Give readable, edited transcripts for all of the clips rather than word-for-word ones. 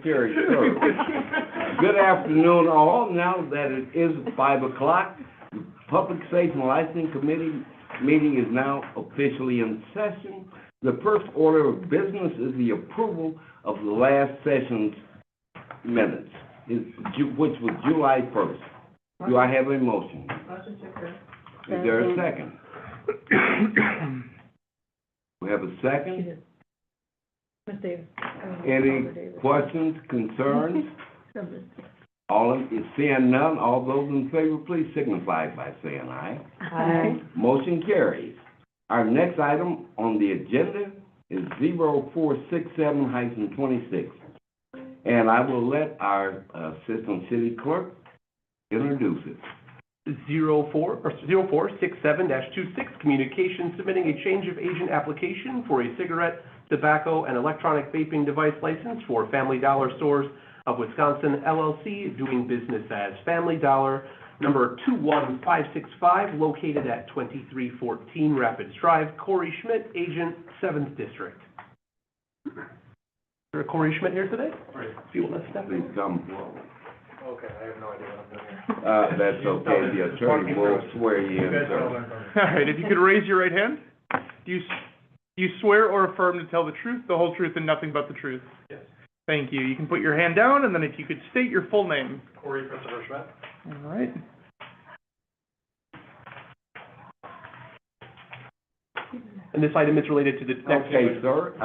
Secretary serves. Good afternoon, all. Now that it is 5 o'clock, the Public Safety and Licensing Committee meeting is now officially in session. The first order of business is the approval of the last session's minutes, which was July 1st. Do I have a motion? Motion to approve. Is there a second? We have a second? Ms. Davis. Any questions, concerns? Seeing none, all those in favor, please signify by saying aye. Aye. Motion carries. Our next item on the agenda is 0467-26. And I will let our Assistant City Clerk introduce it. 0467-26, communication submitting a change of agent application for a cigarette, tobacco, and electronic vaping device license for Family Dollar Stores of Wisconsin, LLC, doing business as Family Dollar, number 21565, located at 2314 Rapids Drive. Corey Schmidt, agent, 7th District. Is there a Corey Schmidt here today? Right. If you want to step in. Please come forward. Okay, I have no idea what I'm doing here. That's okay. The attorney will swear you in, sir. All right, if you could raise your right hand. Do you swear or affirm to tell the truth, the whole truth, and nothing but the truth? Yes. Thank you. You can put your hand down, and then if you could state your full name. Corey Christopher Schmidt. All right. And this item is related to the next. Okay, sir.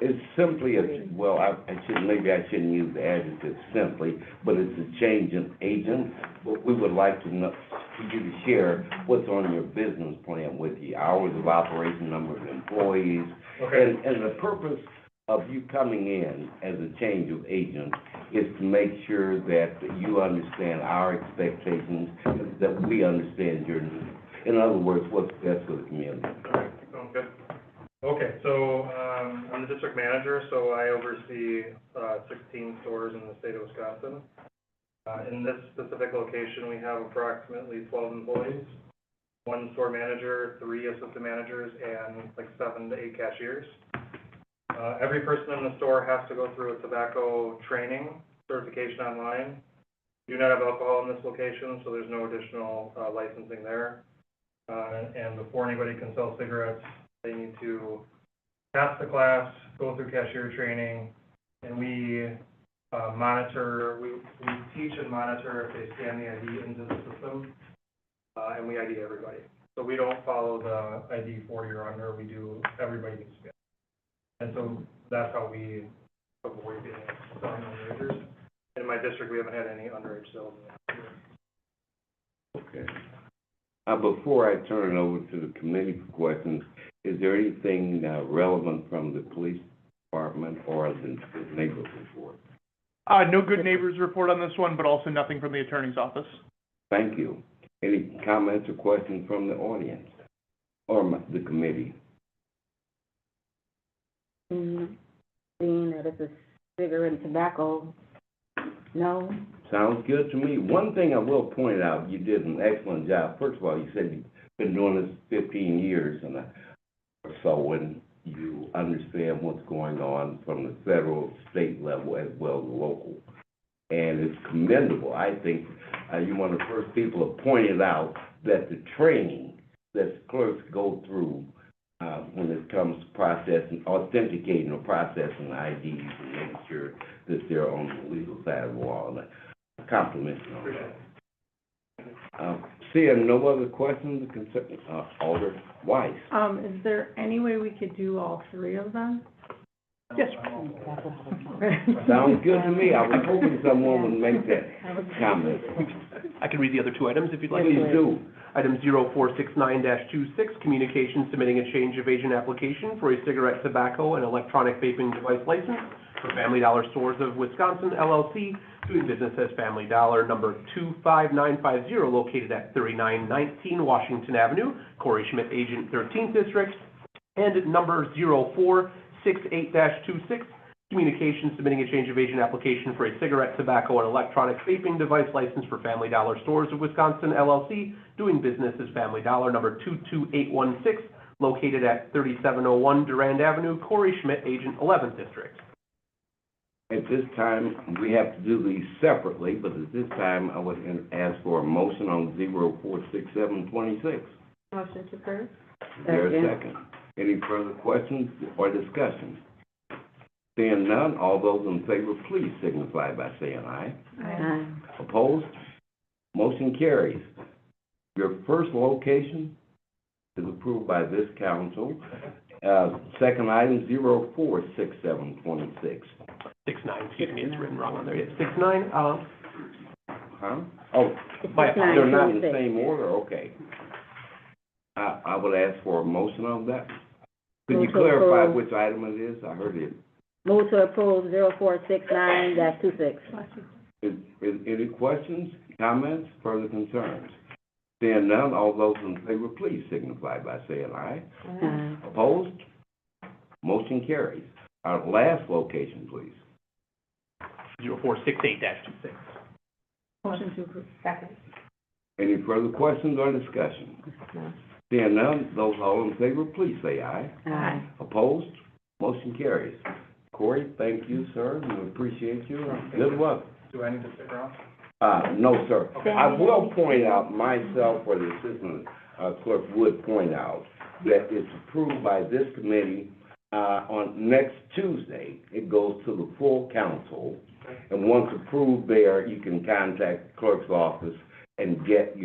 It's simply maybe I shouldn't use the adjective simply, but it's a change in agent. But we would like to know, for you to share what's on your business plan with you, hours of operation, number of employees. Okay. And the purpose of you coming in as a change of agent is to make sure that you understand our expectations, that we understand your needs. In other words, what's best for the community. All right, sounds good. Okay, so I'm the district manager, so I oversee 16 stores in the state of Wisconsin. In this specific location, we have approximately 12 employees, 1 store manager, 3 assistant managers, and like 7 to 8 cashiers. Every person in the store has to go through a tobacco training certification online. We do not have alcohol in this location, so there's no additional licensing there. And before anybody can sell cigarettes, they need to pass the class, go through cashier training, and we monitor, we teach and monitor if they scan the ID into the system, and we ID everybody. So we don't follow the ID 40 or under, we do, everybody needs to be. And so that's how we avoid selling underagers. In my district, we haven't had any underage sales. Okay. Before I turn it over to the committee for questions, is there anything relevant from the police department or the neighborhood report? No good neighbors report on this one, but also nothing from the attorney's office. Thank you. Any comments or questions from the audience or the committee? Seeing that it's a cigarette and tobacco, no. Sounds good to me. One thing I will point out, you did an excellent job. First of all, you said you've been doing this 15 years or so, and you understand what's going on from the federal, state level, as well as the local. And it's commendable. I think you're one of the first people to point it out that the training that clerks go through when it comes to processing, authenticating or processing IDs and making sure that they're on the legal side of the law. And I compliment you on that. Seeing no other questions, Alder Weiss. Is there any way we could do all 3 of them? Yes. Sounds good to me. I was hoping someone would make that comment. I can read the other 2 items if you'd like. Please do. Item 0469-26, communication submitting a change of agent application for a cigarette, tobacco, and electronic vaping device license for Family Dollar Stores of Wisconsin, LLC, doing business as Family Dollar, number 25950, located at 3919 Washington Avenue. Corey Schmidt, agent, 13th District. And number 0468-26, communication submitting a change of agent application for a cigarette, tobacco, and electronic vaping device license for Family Dollar Stores of Wisconsin, LLC, doing business as Family Dollar, number 22816, located at 3701 Durand Avenue. Corey Schmidt, agent, 11th District. At this time, we have to do these separately, but at this time, I would ask for a motion on 046726. Motion to approve. Is there a second? Any further questions or discussion? Seeing none, all those in favor, please signify by saying aye. Aye. Opposed? Motion carries. Your first location is approved by this council. Second item, 046726. 6-9, excuse me, it's written wrong on there. It's 6-9, Huh? Oh, my apologies. they're not in the same order, okay. I would ask for a motion on that. Could you Move to clarify approve. which item it is? I heard it. Move to approve 0469-26. Any questions, comments, further concerns? Seeing none, all those in favor, please signify by saying aye. Aye. Opposed? Motion carries. Our last location, please. 0468-26. Motion to approve. Second. Any further questions or discussion? Seeing none, those all in favor, please say aye. Aye. Opposed? Motion carries. Corey, thank you, sir. We appreciate you. Good luck. Do I need to stick around? No, sir. I will point out myself, or the assistant clerk would point out, that it's approved by this committee, on next Tuesday. It goes to the full council, and once approved there, you can contact the clerk's office and get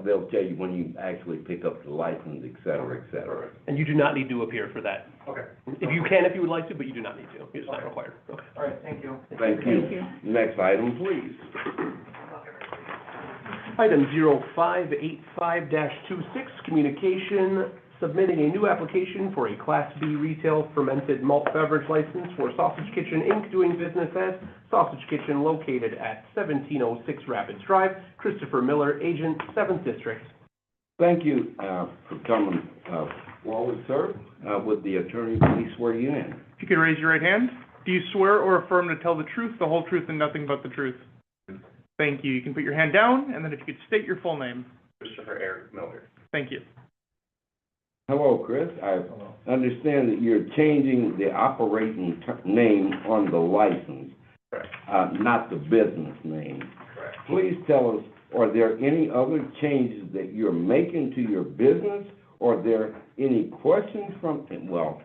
they'll tell you when you actually pick up the license, et cetera, et cetera. And you do not need to appear for that. Okay. If you can, if you would like to, but you do not need to. It's not required. Okay. All right, thank you. Thank you. Next item, please. Item 0585-26, communication, submitting a new application for a Class B retail fermented malt beverage license for Sausage Kitchen, Inc., doing business as Sausage Kitchen, located at 1706 Rapids Drive. Christopher Miller, agent, 7th District. Thank you, for coming, forward, sir. Would the attorney please swear you in? If you could raise your right hand. Do you swear or affirm to tell the truth, the whole truth, and nothing but the truth? Thank you. You can put your hand down, and then if you could state your full name. Christopher Eric Miller. Thank you. Hello, Chris. I understand that you're changing the operating name on the license, Correct. Not the business name. Correct. Please tell us, are there any other changes that you're making to your business? Or are there any questions from, well,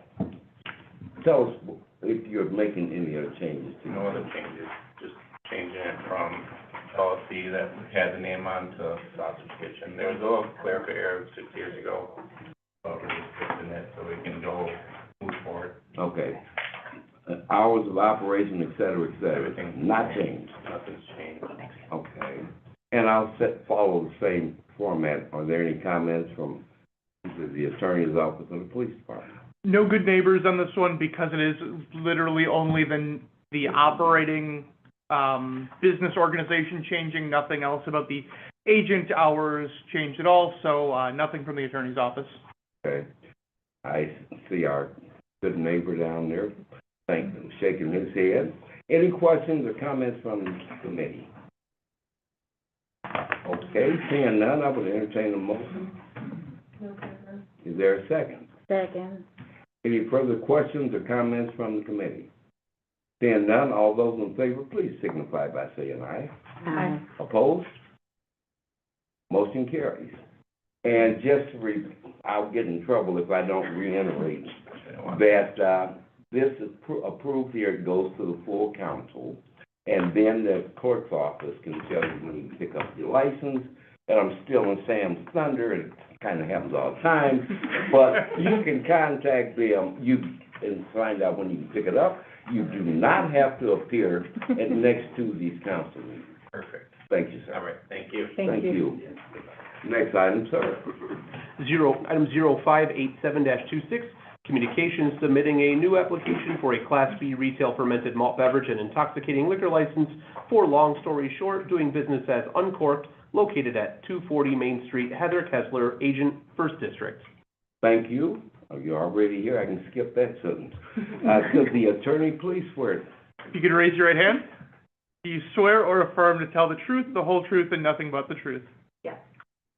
tell us if you're making any other changes to No other changes, just changing it from LLC that had the name on to Sausage Kitchen. There was a little clerical error 6 years ago, but we're just fixing it so we can go move forward. Okay. Hours of operation, et cetera, Everything's not the same. changed. Nothing's changed. Okay. And I'll follow the same format. Are there any comments from either the attorney's office or the police department? No good neighbors on this one because it is literally only the operating business organization changing, nothing else about the agent hours changed at all, so nothing from the attorney's office. Okay. I see our good neighbor down there, shaking his head. Any questions or comments from the committee? Okay, seeing none, I would entertain a motion. Is there a second? Second. Any further questions or comments from the committee? Seeing none, all those in favor, please signify by saying aye. Aye. Opposed? Motion carries. And just I'll get in trouble if I don't reiterate that, this is approved here, it goes to the full council, and then the clerk's office can tell you when you pick up your license. And I'm still in Sam's thunder, and it kind of happens all the time, but you can contact them, and find out when you can pick it up. You do not have to appear at next Tuesday's council meeting. Perfect. Thank you, sir. All right, thank you. Thank you. Next item, sir. Item 0587-26, communications, submitting a new application for a Class B retail fermented malt beverage and intoxicating liquor license for Long Story Short, doing business as Uncorked, located at 240 Main Street, Heather Kessler, agent, 1st District. Thank you. You're already here. I can skip that sentence. Could the attorney please swear? If you could raise your right hand. Do you swear or affirm to tell the truth, the whole truth, and nothing but the truth? Yes.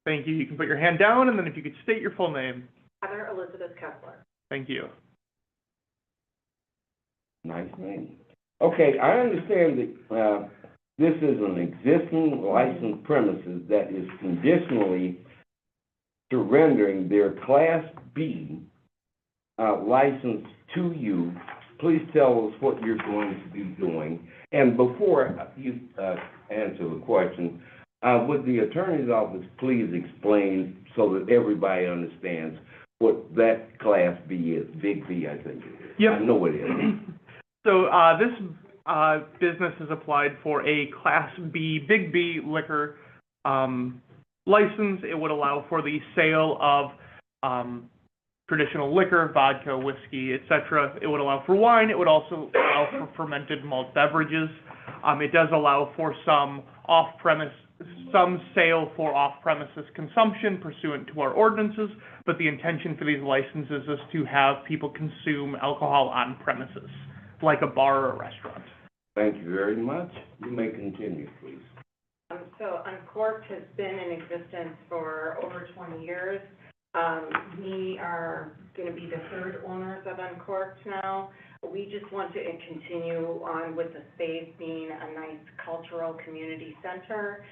Thank you. You can put your hand down, and then if you could state your full name. Heather Elizabeth Kessler. Thank you. Nice name. Okay, I understand that, this is an existing licensed premises that is conditionally surrendering their Class B, license to you. Please tell us what you're going to be doing. And before you, answer the question, would the attorney's office please explain so that everybody understands what that Class B is? Big B, I think it is. Yep. I know it is. So, this, business has applied for a Class B, Big B liquor, license. It would allow for the sale of, traditional liquor, vodka, whiskey, et cetera. It would allow for wine. It would also allow for fermented malt beverages. It does allow for some sale for off-premises consumption pursuant to our ordinances, but the intention for these licenses is to have people consume alcohol on premises, like a bar or a restaurant. Thank you very much. You may continue, please. So Uncorked has been in existence for over 20 years. We are going to be the third owners of Uncorked now. We just want to continue on with the space being a nice cultural community center,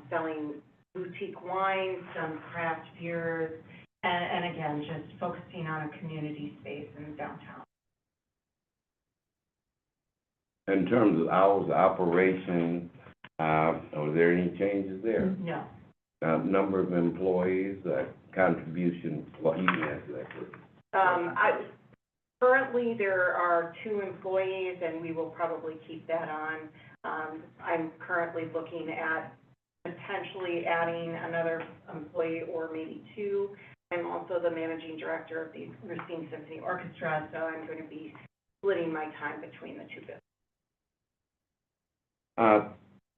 selling boutique wines, some craft beers, and again, just focusing on a community space in downtown. In terms of hours of operation, are there any changes there? No. Number of employees, contribution, well, you can answer that first. Currently, there are 2 employees, and we will probably keep that on. I'm currently looking at potentially adding another employee or maybe 2. I'm also the managing director of the Racine Symphony Orchestra, so I'm going to be splitting my time between the 2 businesses.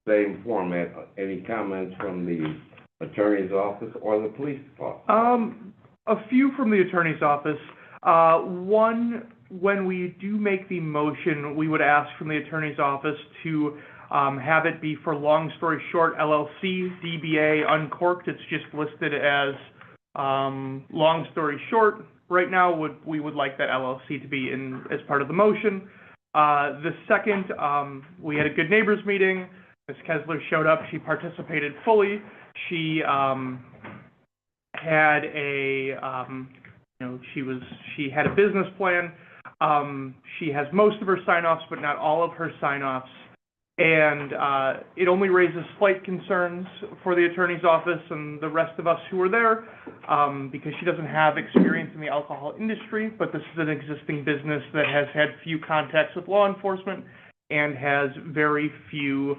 Same format. Any comments from the attorney's office or the police department? A few from the attorney's office. One, when we do make the motion, we would ask from the attorney's office to have it be for Long Story Short LLC, DBA Uncorked. It's just listed as Long Story Short. Right now, we would like that LLC to be in as part of the motion. The second, we had a Good Neighbors meeting. Ms. Kessler showed up. She participated fully. She had a, she had a business plan. She has most of her sign-offs, but not all of her sign-offs. And it only raises slight concerns for the attorney's office and the rest of us who were there, because she doesn't have experience in the alcohol industry, but this is an existing business that has had few contacts with law enforcement and has very few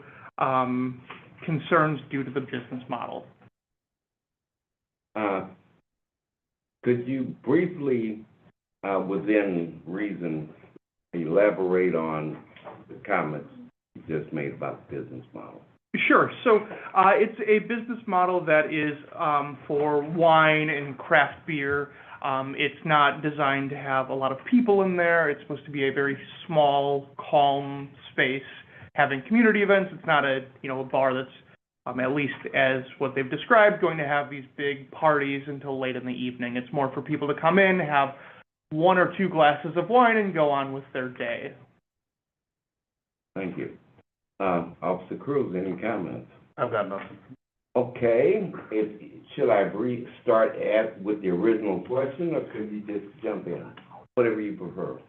concerns due to the business model. Could you briefly, within reason, elaborate on the comments you just made about the business model? Sure. So it's a business model that is for wine and craft beer. It's not designed to have a lot of people in there. It's supposed to be a very small, calm space having community events. It's not a bar that's, at least as what they've described, going to have these big parties until late in the evening. It's more for people to come in, have 1 or 2 glasses of wine, and go on with their day. Thank you. Officer Cruz, any comments? I've got nothing. Okay, should I start with the original question, or could you just jump in? Whatever you prefer.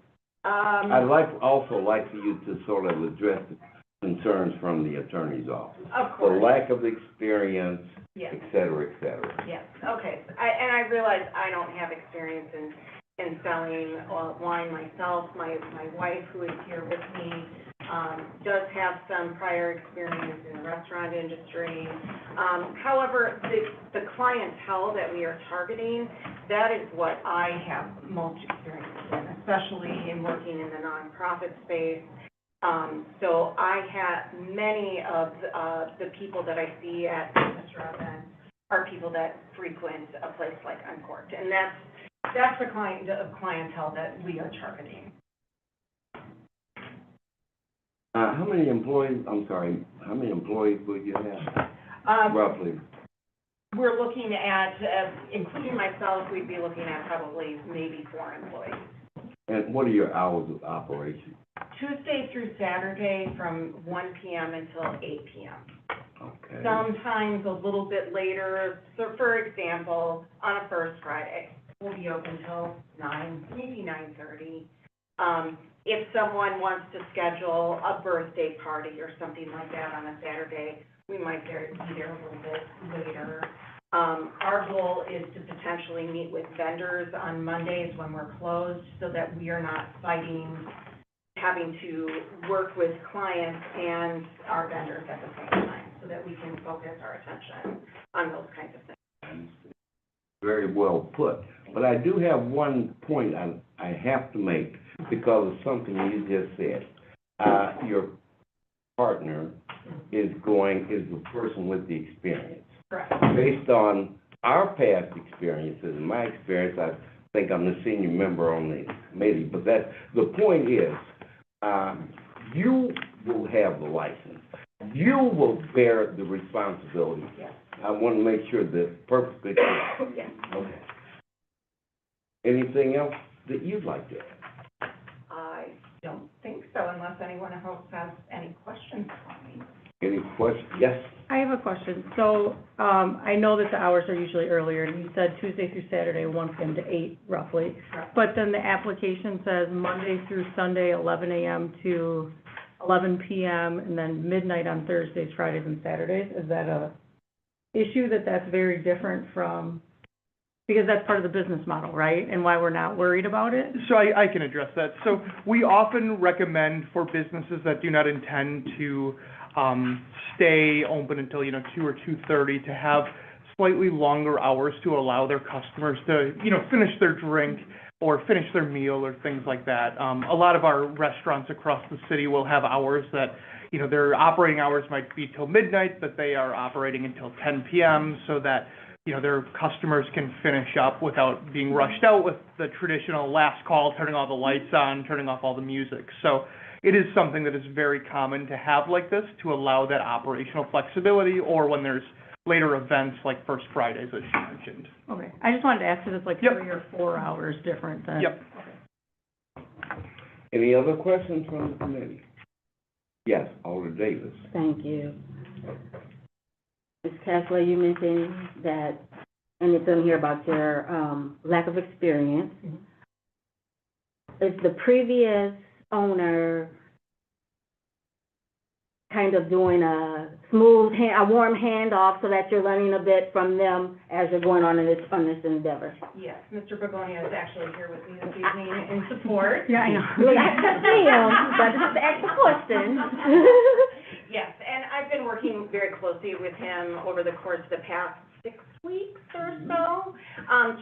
I'd also like for you to sort of address the concerns from the attorney's office. Of course. The lack of experience, Yes. et cetera, et cetera. Yes, okay. I realize I don't have experience in selling wine myself. My wife, who is here with me, does have some prior experience in the restaurant industry. However, the clientele that we are targeting, that is what I have most experience in, especially in working in the nonprofit space. So I have many of the people that I see at business events are people that frequent a place like Uncorked, and that's the clientele that we are targeting. How many employees would you have, roughly? We're looking at, including myself, we'd be looking at probably maybe 4 employees. And what are your hours of operation? Tuesday through Saturday from 1 PM until 8 PM. Okay. Sometimes a little bit later, so for example, on a first Friday, we'll be open till 9, maybe 9:30. If someone wants to schedule a birthday party or something like that on a Saturday, we might be there a little bit later. Our goal is to potentially meet with vendors on Mondays when we're closed, so that we are not fighting, having to work with clients and our vendors at the same time, so that we can focus our attention on those kinds of things. Very well put. But I do have one point I have to make because of something you just said. Your partner is the person with the experience. Correct. Based on our past experiences, and my experience, I think I'm the senior member on the committee, but the point is, you will have the license. You will bear the responsibility. Yes. I want to make sure that perfectly clear. Yes. Okay. Anything else that you'd like to add? I don't think so, unless anyone else has any questions for me. Any questions? Yes? I have a question. So, I know that the hours are usually earlier, and you said Tuesday through Saturday, 1 PM to 8 roughly. Correct. But then the application says Monday through Sunday, 11 AM to 11 PM, and then midnight on Thursdays, Fridays, and Saturdays. Is that a issue that's very different from, because that's part of the business model, right? And why we're not worried about it? So I can address that. So we often recommend for businesses that do not intend to stay open until, 2 or 2:30 to have slightly longer hours to allow their customers to, finish their drink or finish their meal or things like that. A lot of our restaurants across the city will have hours that, their operating hours might be till midnight, but they are operating until 10 PM so that, their customers can finish up without being rushed out with the traditional last call, turning all the lights on, turning off all the music. So it is something that is very common to have like this to allow that operational flexibility, or when there's later events like First Fridays, as you mentioned. Okay, I just wanted to ask if it's like Yep. 3 or 4 hours different than. Yep. Any other questions from the committee? Yes, Alder Davis. Thank you. Ms. Kessler, you mentioned that, and it's in here about your, lack of experience. Is the previous owner kind of doing a warm handoff so that you're learning a bit from them as you're going on in this endeavor? Yes, Mr. Begonia is actually here with me this evening in support. Yeah, I know. Well, I can see him, but just to ask the question. Yes, and I've been working very closely with him over the course of the past 6 weeks or so,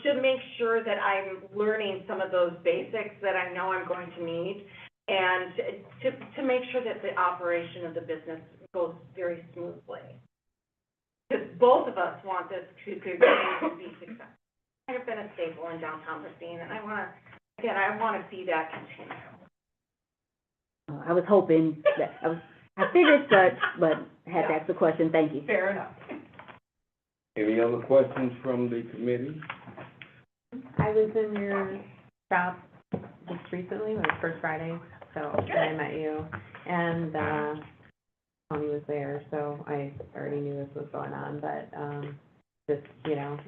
to make sure that I'm learning some of those basics that I know I'm going to need, and to make sure that the operation of the business goes very smoothly. Because both of us want this to continue to be successful. I've been a staple in downtown Racine, and I want to see that continue. I was hoping that, I figured such, but had to ask the question. Thank you. Fair enough. Any other questions from the committee? I was in your shop just recently, like First Friday, so I met you, and Tony was there, so I already knew this was going on, but just,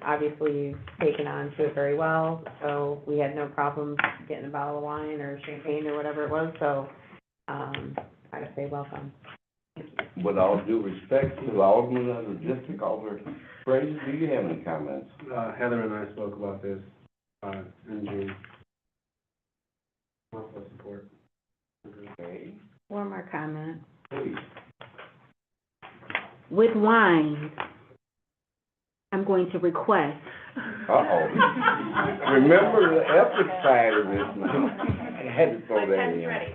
obviously you've taken on to it very well, so we had no problem getting a bottle of wine or champagne or whatever it was, so I gotta say welcome. With all due respect to the Alderman of the district, Alder Frazier, do you have any comments? Heather and I spoke about this, in June. Lots of support. Okay, One more comment. please. With wine, I'm going to request Uh-oh. Remember the ethics side of this now. I had to throw My that pen's in. ready.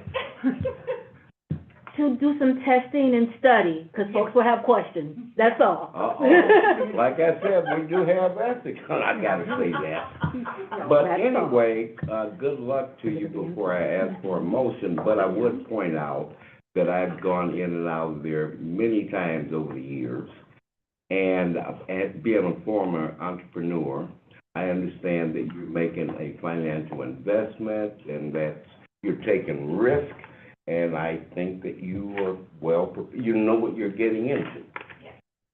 to do some testing and study, because folks will have questions. That's all. Uh-oh. Like I said, we do have ethics. I gotta say that. But That's all. anyway, good luck to you before I ask for a motion, but I would point out that I've gone in and out of there many times over the years. And as being a former entrepreneur, I understand that you're making a financial investment and that you're taking risk. and I think that you are you know what you're getting into.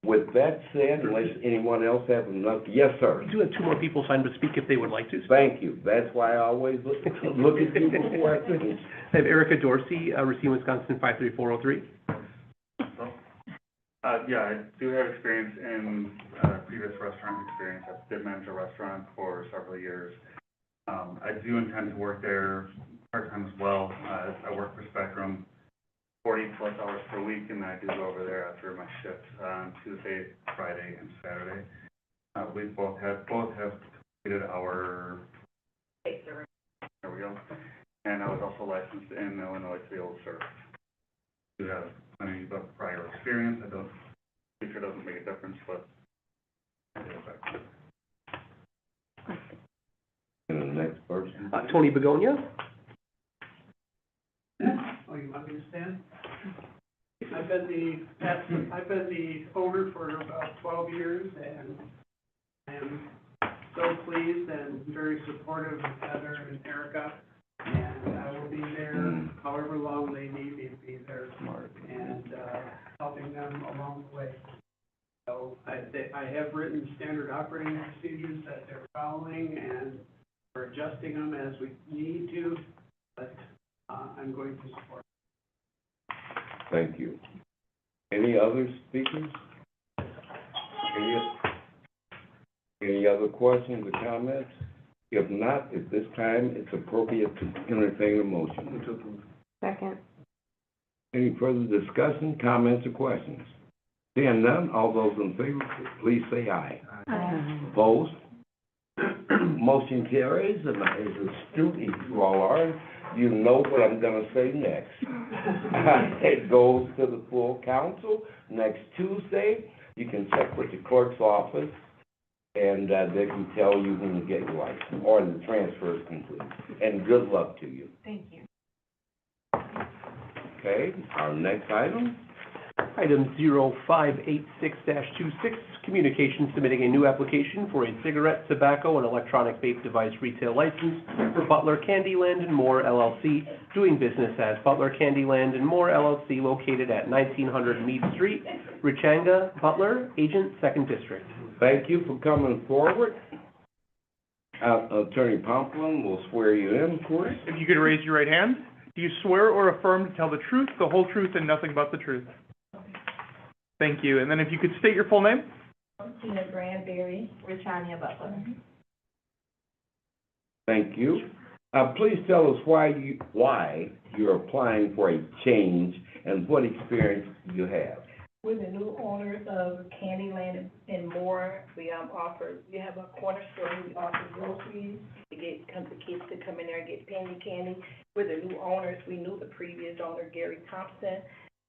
With that said, unless anyone else have enough, yes, sir. We do have two more people signed to speak if they would like to. Thank you. That's why I always look at you before I finish. I have Erica Dorsey, Racine, Wisconsin, 53403. Yeah, I do have experience in, previous restaurant experience. I did manage a restaurant for several years. I do intend to work there part-time as well. I work for Spectrum 40-plus hours per week, and I do go over there after my shift on Tuesday, Friday, and Saturday. We both have completed our, there we go. And I was also licensed in Illinois to be able to serve. I do have plenty of prior experience. I don't, I'm sure it doesn't make a difference, but I do have that. And the next person. Tony Begonia. Oh, you want me to stand? I've been the owner for about 12 years, and I am so pleased and very supportive of Heather and Erica, and I will be there however long they need me to be there, and helping them along the way. So I have written standard operating procedures that they're following, and we're adjusting them as we need to, but I'm going to support. Thank you. Any other speakers? Any other questions or comments? If not, at this time, it's appropriate to entertain a motion. Second. Any further discussion, comments, or questions? Seeing none, all those in favor, please say aye. Aye. Opposed? Motion carries, and as astute as you all are, you know what I'm gonna say next. It goes to the full council next Tuesday. You can check with the clerk's office, and they can tell you when you get your license, or the transfer is complete. And good luck to you. Thank you. Okay, our next item? Item 0586-26, communication submitting a new application for a cigarette, tobacco, and electronic vape device retail license for Butler Candyland and More LLC, doing business as Butler Candyland and More LLC, located at 1900 Mead Street, Richanga, Butler, Agent, 2nd District. Thank you for coming forward. Attorney Pomplin will swear you in, of course. If you could raise your right hand, do you swear or affirm to tell the truth, the whole truth, and nothing but the truth? Thank you. And then if you could state your full name? Tina Granberry, Richania, Butler. Thank you. Please tell us why you're applying for a change and what experience you have. We're the new owners of Candyland and More. We have a corner store. We offer groceries to get the kids to come in there and get candy. We're the new owners. We knew the previous owner, Gary Thompson,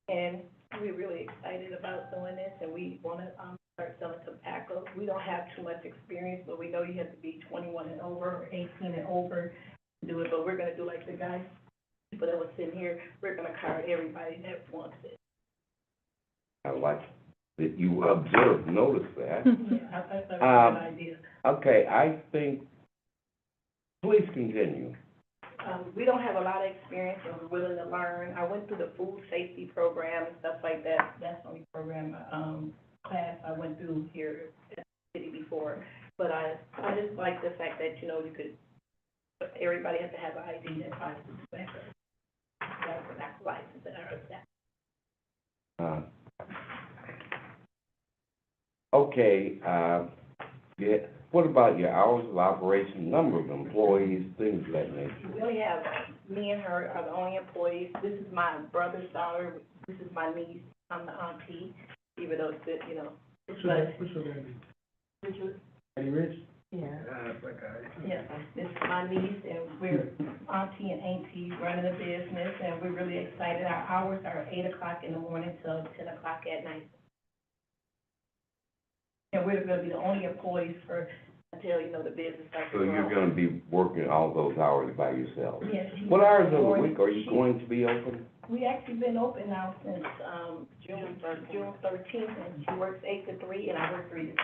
and we're really excited about doing this, and we want to start selling tobacco. We don't have too much experience, but we know you have to be 21 and over, or 18 and over to do it. But we're going to do like the guys, people that were sitting here. We're going to card everybody that wants it. I like that you notice that. Yeah, that's a good idea. Okay, I think, please continue. We don't have a lot of experience, and we're willing to learn. I went through the food safety program and stuff like that. That's the only program, class I went through here at the city before. But I just like the fact that, everybody has to have an ID that applies to tobacco. That's license and that. Okay, yeah. What about your hours of operation, number of employees, things of that nature? We only have, me and her are the only employees. This is my brother's daughter. This is my niece. I'm the auntie, even though it's, What's your name? Richard. Eddie Rich? Yeah. That guy. Yeah, this is my niece, and we're auntie and auntie running the business, and we're really excited. Our hours are 8 o'clock in the morning till 10 o'clock at night. And we're going to be the only employees until, the business starts to So grow. you're gonna be working all those hours by yourself? Yes. What hours of the week are you going to be open? We actually been open now since, June 13th, and she works 8 to 3, and I work 3 to 10.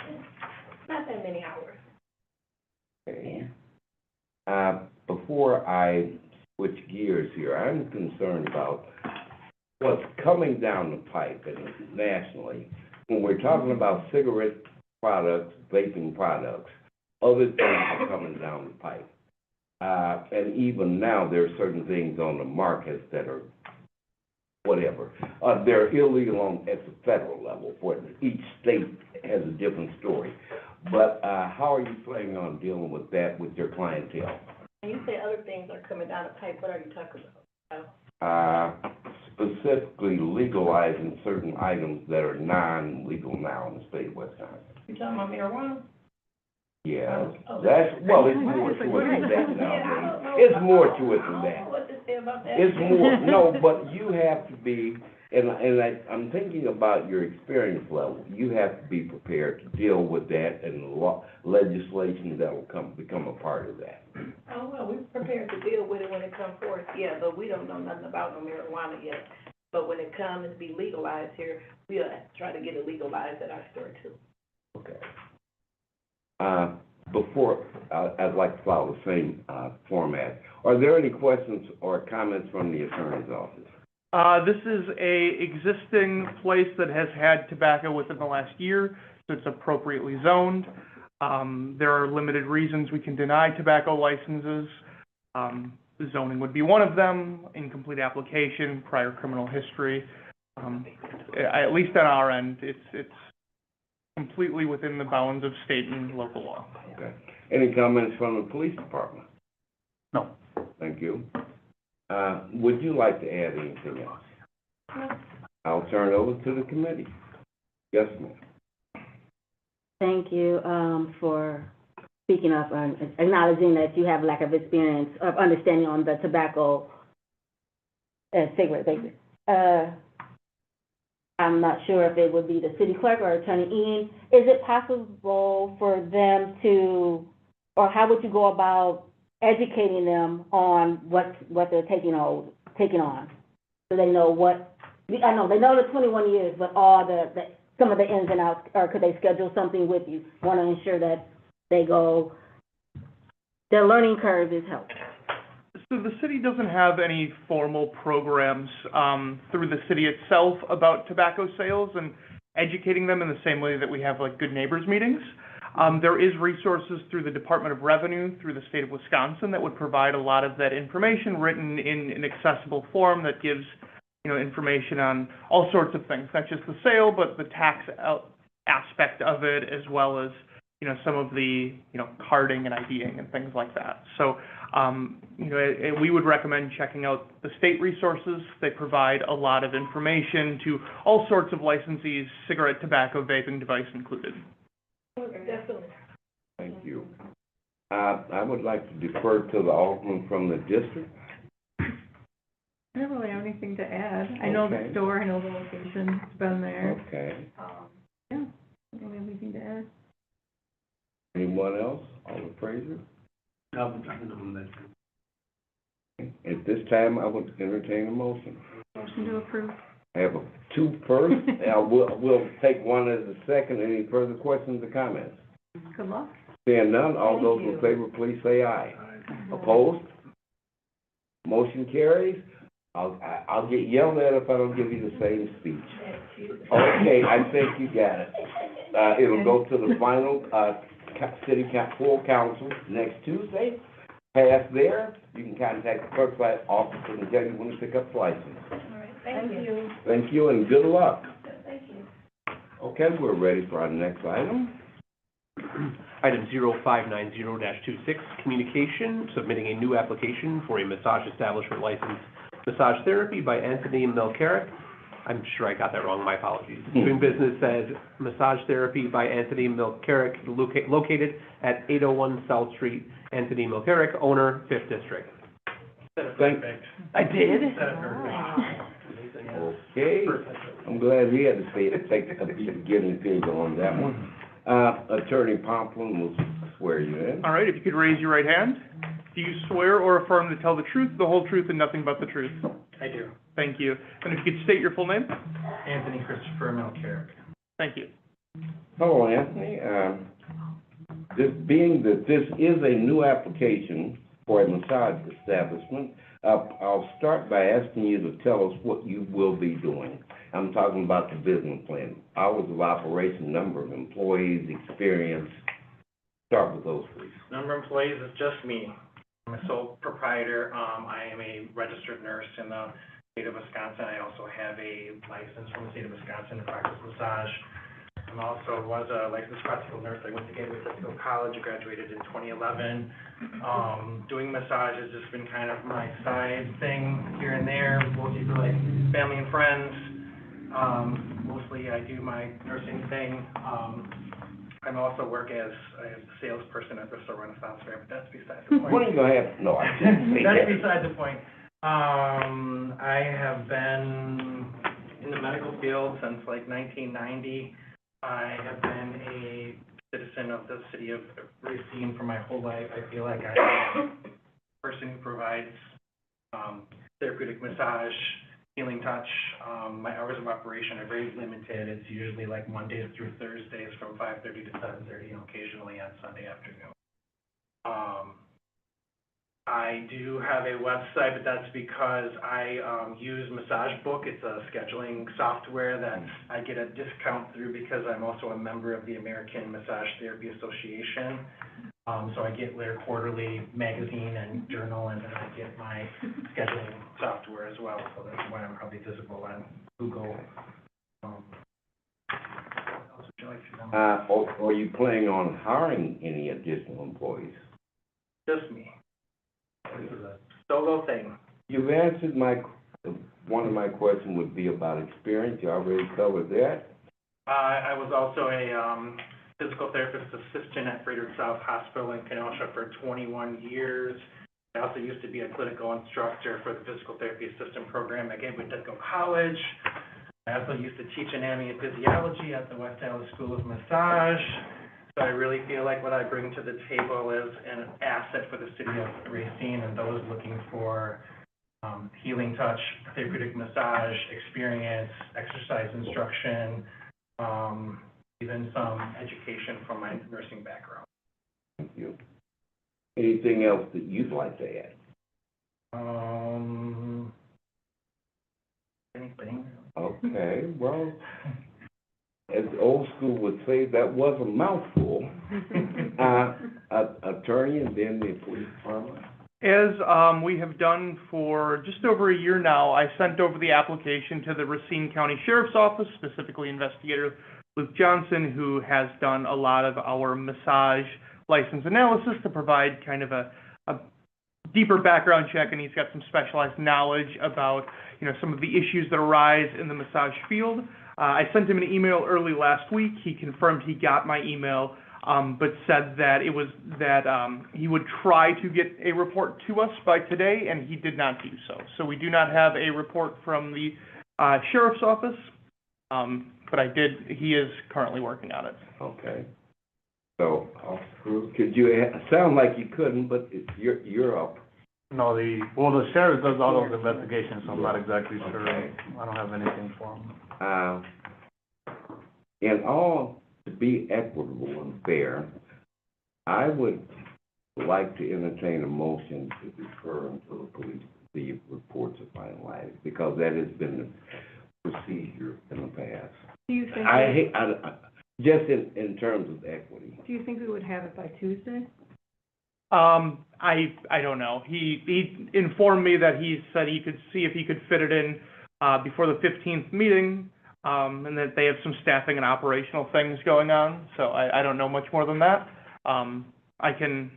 Not that many hours. Okay. Before I switch gears here. I'm concerned about what's coming down the pipe and nationally. When we're talking about cigarette products, vaping products, other things are coming down the pipe. And even now, there are certain things on the market that are whatever. They're illegal at the federal level, for each state has a different story. But, how are you planning on dealing with that with your clientele? When you say other things are coming down the pipe, what are you talking about? Specifically legalizing certain items that are non-legal now in the state of Wisconsin. You talking about marijuana? Yeah, Oh, that's, well, it's more to it than that nowadays. It's more to it than I don't that. know what to say about that. It's more, no, but you have to be, and I'm thinking about your experience level. You have to be prepared to deal with that and the law, legislation that will become a part of that. Oh, well, we're prepared to deal with it when it comes forth, yeah, but we don't know nothing about no marijuana yet. But when it comes to be legalized here, we'll try to get it legalized at our store too. Okay. Before, I'd like to follow the same, format. Are there any questions or comments from the attorney's office? This is a existing place that has had tobacco within the last year, so it's appropriately zoned. There are limited reasons we can deny tobacco licenses. Zoning would be one of them, incomplete application, prior criminal history. At least on our end, it's completely within the bounds of state and local law. Okay. Any comments from the police department? No. Thank you. Would you like to add anything else? No. I'll turn it over to the committee. Yes, ma'am. Thank you, for speaking up and acknowledging that you have lack of experience of understanding on the tobacco and cigarette vaping. I'm not sure if it would be the city clerk or Attorney Ian. Is it possible for them to, or how would you go about educating them on what they're taking on? So they know what, I know, they know the 21 years, but all some of the ins and outs, or could they schedule something with you? Want to ensure that their learning curve is helped. So the city doesn't have any formal programs through the city itself about tobacco sales and educating them in the same way that we have like Good Neighbors meetings. There is resources through the Department of Revenue, through the state of Wisconsin, that would provide a lot of that information written in an accessible form that gives, information on all sorts of things, not just the sale, but the tax aspect of it, as well as, some of the, carding and IDing and things like that. So, we would recommend checking out the state resources. They provide a lot of information to all sorts of licensees, cigarette, tobacco, vaping device included. Definitely. Thank you. I would like to defer to the Alderman from the district. I don't really have anything to add. I know the store, I know the location, it's been there. Okay. Yeah, I don't have anything to add. Anyone else? Alderman Fraser? No. At this time, I would entertain a motion. Motion to approve. I have two first, and we'll take one as a second. Any further questions or comments? Good luck. Seeing none, all Thank those you. in favor, please say aye. Opposed? Motion carries. I'll get yelled at if I don't give you the same speech. Okay, I think you got it. It'll go to the final, city full council next Tuesday. Pass there, you can contact the clerk's office and tell you when to pick up the license. All right, thank you. Thank you and good luck. Thank you. Okay, we're ready for our next item. Item 0590-26, communication, submitting a new application for a massage establishment license, massage therapy by Anthony Milcarek. I'm sure I got that wrong, my apologies. Doing business as Massage Therapy by Anthony Milcarek, located at 801 South Street. Anthony Milcarek, owner, 5th District. I did? Okay, I'm glad he had to say it, take a beginning page on that one. Attorney Pomplin will swear you in. All right, if you could raise your right hand. Do you swear or affirm to tell the truth, the whole truth, and nothing but the truth? I do. Thank you. And if you could state your full name? Anthony Christopher Milcarek. Thank you. Hello, Anthony. This being that this is a new application for a massage establishment, I'll start by asking you to tell us what you will be doing. I'm talking about the business plan, hours of operation, number of employees, experience. Start with those, please. Number of employees is just me. I'm a sole proprietor. I am a registered nurse in the state of Wisconsin. I also have a license from the state of Wisconsin to practice massage. I also was a licensed practical nurse. I went to Gateway Technical College, graduated in 2011. Doing massage has just been kind of my side thing here and there, mostly for like family and friends. Mostly I do my nursing thing. I also work as a salesperson at Bristol Renaissance Fair, but that's beside the point. What are you gonna have? No, I didn't say that. That's beside the point. I have been in the medical field since like 1990. I have been a citizen of the city of Racine for my whole life. I feel like I'm a person who provides therapeutic massage, healing touch. My hours of operation are very limited. It's usually like Mondays through Thursdays from 5:30 to 7:30, and occasionally on Sunday afternoon. I do have a website, but that's because I use MassageBook. It's a scheduling software that I get a discount through because I'm also a member of the American Massage Therapy Association. So I get their quarterly magazine and journal, and then I get my scheduling software as well. So that's why I'm probably visible on Google. What else would you like to know? Are you planning on hiring any additional employees? Just me. This is a solo thing. You've answered one of my questions would be about experience. You already covered that. I was also a physical therapist assistant at Frederick South Hospital in Kenosha for 21 years. I also used to be a clinical instructor for the physical therapy assistant program at Gateway Technical College. I also used to teach anatomy and physiology at the West Dallas School of Massage. So I really feel like what I bring to the table is an asset for the city of Racine and those looking for healing touch, therapeutic massage experience, exercise instruction, even some education from my nursing background. Thank you. Anything else that you'd like to add? Anything. Okay, well, as the old school would say, that was a mouthful. Attorney and then the police department. As we have done for just over a year now, I sent over the application to the Racine County Sheriff's Office, specifically Investigator Luke Johnson, who has done a lot of our massage license analysis to provide kind of a deeper background check, and he's got some specialized knowledge about, some of the issues that arise in the massage field. I sent him an email early last week. He confirmed he got my email, but said that he would try to get a report to us by today, and he did not do so. So we do not have a report from the Sheriff's Office, but he is currently working on it. Okay. So, could you, sound like you couldn't, but you're up. No, the sheriff does all of the investigations, so I'm not exactly sure. Okay. I don't have anything for him. In all, to be equitable and fair, I would like to entertain a motion to defer until the reports are finalized, because that has been the procedure in the past. Do you think, just in terms of equity. do you think we would have it by Tuesday? I don't know. He informed me that he said he could see if he could fit it in before the 15th meeting, and that they have some staffing and operational things going on. So I don't know much more than that. I can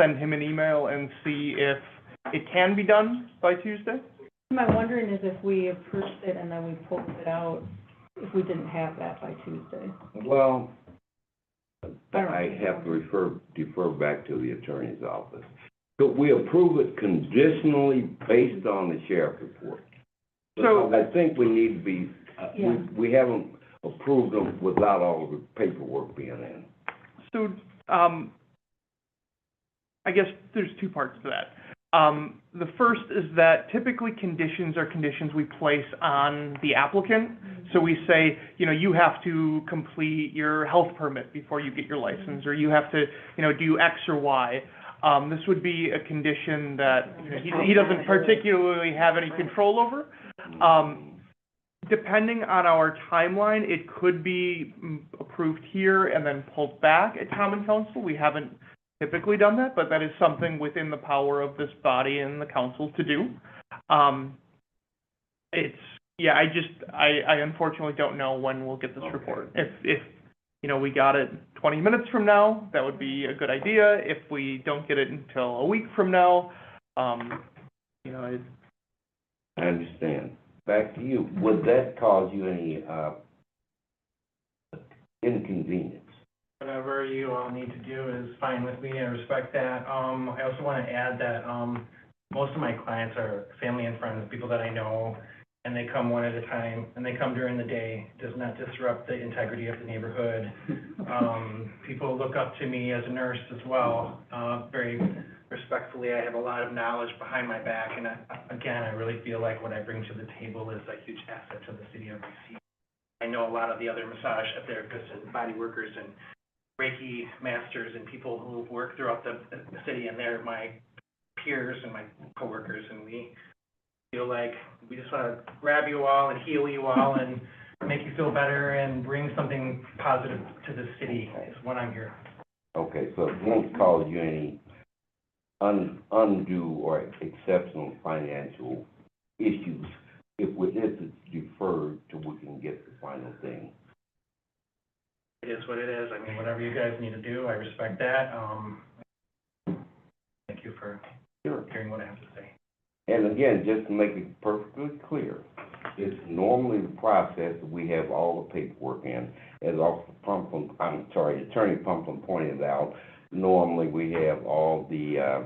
send him an email and see if it can be done by Tuesday. What I'm wondering is if we approved it and then we pulled it out, if we didn't have that by Tuesday. Well, I have to defer back to the attorney's office. But we approve it conditionally based on the sheriff's report. So I think we need to be, we haven't approved them without all the paperwork being in. So, I guess there's two parts to that. The first is that typically conditions are conditions we place on the applicant. So we say, you have to complete your health permit before you get your license, or you have to, do X or Y. This would be a condition that, you know, he doesn't particularly have any control over. Depending on our timeline, it could be approved here and then pulled back at Common Council. We haven't typically done that, but that is something within the power of this body and the council to do. I unfortunately don't know when we'll get this report. If you know, we got it 20 minutes from now, that would be a good idea. If we don't get it until a week from now, you know, I understand. Back to you. Would that cause you any, inconvenience? Whatever you all need to do is fine with me, I respect that. I also want to add that, most of my clients are family and friends, people that I know, and they come one at a time, and they come during the day. It does not disrupt the integrity of the neighborhood. People look up to me as a nurse as well, very respectfully. I have a lot of knowledge behind my back, and again, I really feel like what I bring to the table is a huge asset to the city of BC. I know a lot of the other massage therapists and body workers and Reiki masters and people who work throughout the city, and they're my peers and my coworkers, and we feel like we just want to grab you all and heal you all and make you feel better and bring something positive to the city is what I'm here. Okay, so it won't cause you any undue or exceptional financial issues if it's deferred till we can get the final thing. It is what it is. I mean, whatever you guys need to do, I respect that. Thank you for hearing what I have to say. And again, just to make it perfectly clear, it's normally the process that we have all the paperwork in. As Attorney Pumplin pointed out, normally we have all the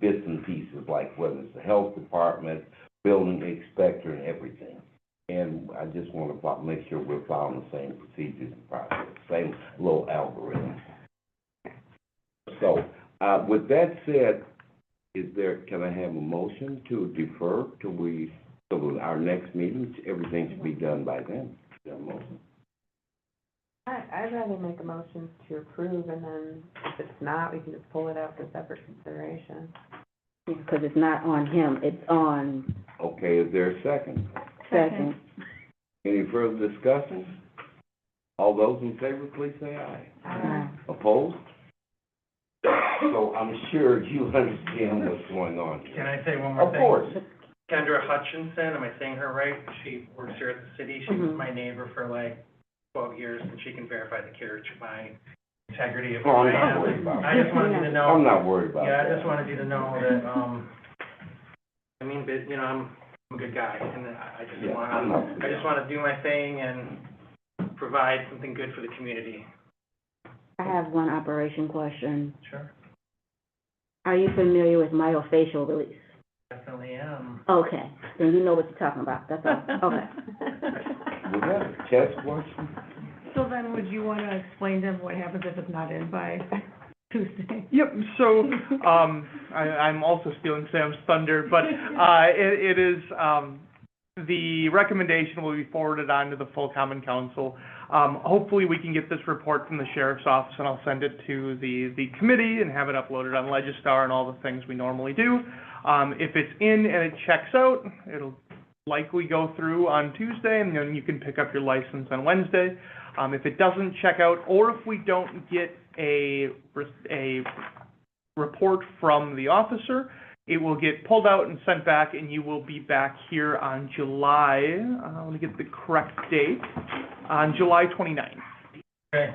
bits and pieces, like whether it's the health department, building inspector, and everything. And I just want to make sure we're following the same procedures and process, same little algorithm. So, with that said, can I have a motion to defer till our next meeting? Everything should be done by then. Is there a motion? I'd rather make a motion to approve, and then if it's not, we can just pull it out for separate consideration. Because it's not on him, it's on... Okay, is there a second? Second. Any further discussion? All those in favor, please say aye. Aye. Opposed? So I'm sure you understand what's going on here. Can I say one more thing? Of course. Kendra Hutchinson, am I saying her right? She works here at the city. She was my neighbor for like 12 years, and she can verify the character, my integrity of who I I'm not am. worried about I just wanted you to know. I'm not worried about Yeah, that. I just wanted you to know that, I mean, but, you know, I'm a good guy, and I just want to do my thing and provide something good for the community. I have one operation question. Sure. Are you familiar with myofascial release? Definitely am. Okay, then you know what you're talking about, that's all, okay. Was that a test question? So then would you want to explain to him what happens if it's not in by Tuesday? Yep, so, I'm also stealing Sam's thunder, but, it is, the recommendation will be forwarded on to the full Common Council. Hopefully we can get this report from the Sheriff's Office, and I'll send it to the committee and have it uploaded on Legistar and all the things we normally do. If it's in and it checks out, it'll likely go through on Tuesday, and then you can pick up your license on Wednesday. If it doesn't check out, or if we don't get a report from the officer, it will get pulled out and sent back, and you will be back here on July, I want to get the correct date, on July 29th. Okay.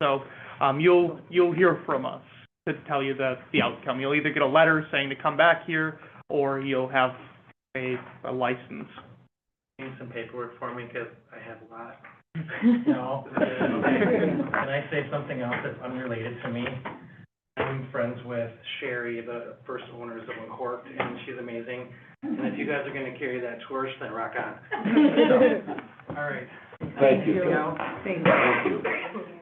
So, you'll hear from us to tell you the outcome. You'll either get a letter saying to come back here, or you'll have a license. Need some paperwork for me, because I have a lot. No. Can I say something else that's unrelated to me? I'm friends with Sherry, the first owners of Uncorked, and she's amazing. And if you guys are going to carry that torch, then rock on. So, all right. Thank you. Thank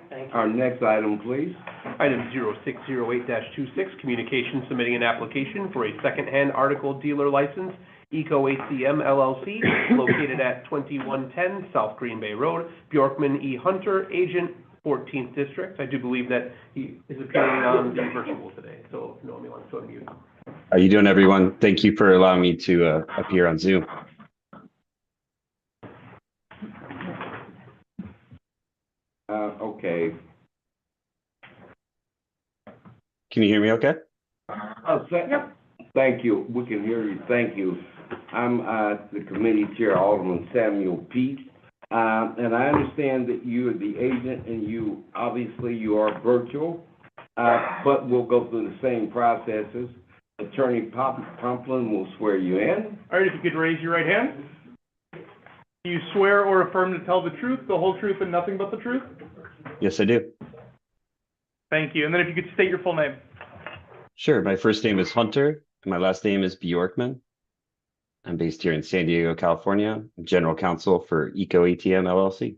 Thank you. Our next item, please. Item 0608-26, communication submitting an application for a second-hand article dealer license, Eco ACM LLC, located at 2110 South Green Bay Road, Bjorkman E. Hunter, agent, 14th District. I do believe that he is appearing on the virtual today, so if Noemi wants to unmute. How are you doing, everyone? Thank you for allowing me to appear on Zoom. Okay. Can you hear me okay? Thank you. We can hear you. Thank you. I'm the committee chair, Alderman Samuel Peet. And I understand that you are the agent and you are virtual, but we'll go through the same processes. Attorney Pomplin will swear you in. All right, if you could raise your right hand. Do you swear or affirm to tell the truth, the whole truth, and nothing but the truth? Yes, I do. Thank you. And then if you could state your full name. Sure. My first name is Hunter, and my last name is Bjorkman. I'm based here in San Diego, California. I'm general counsel for EcoATM LLC.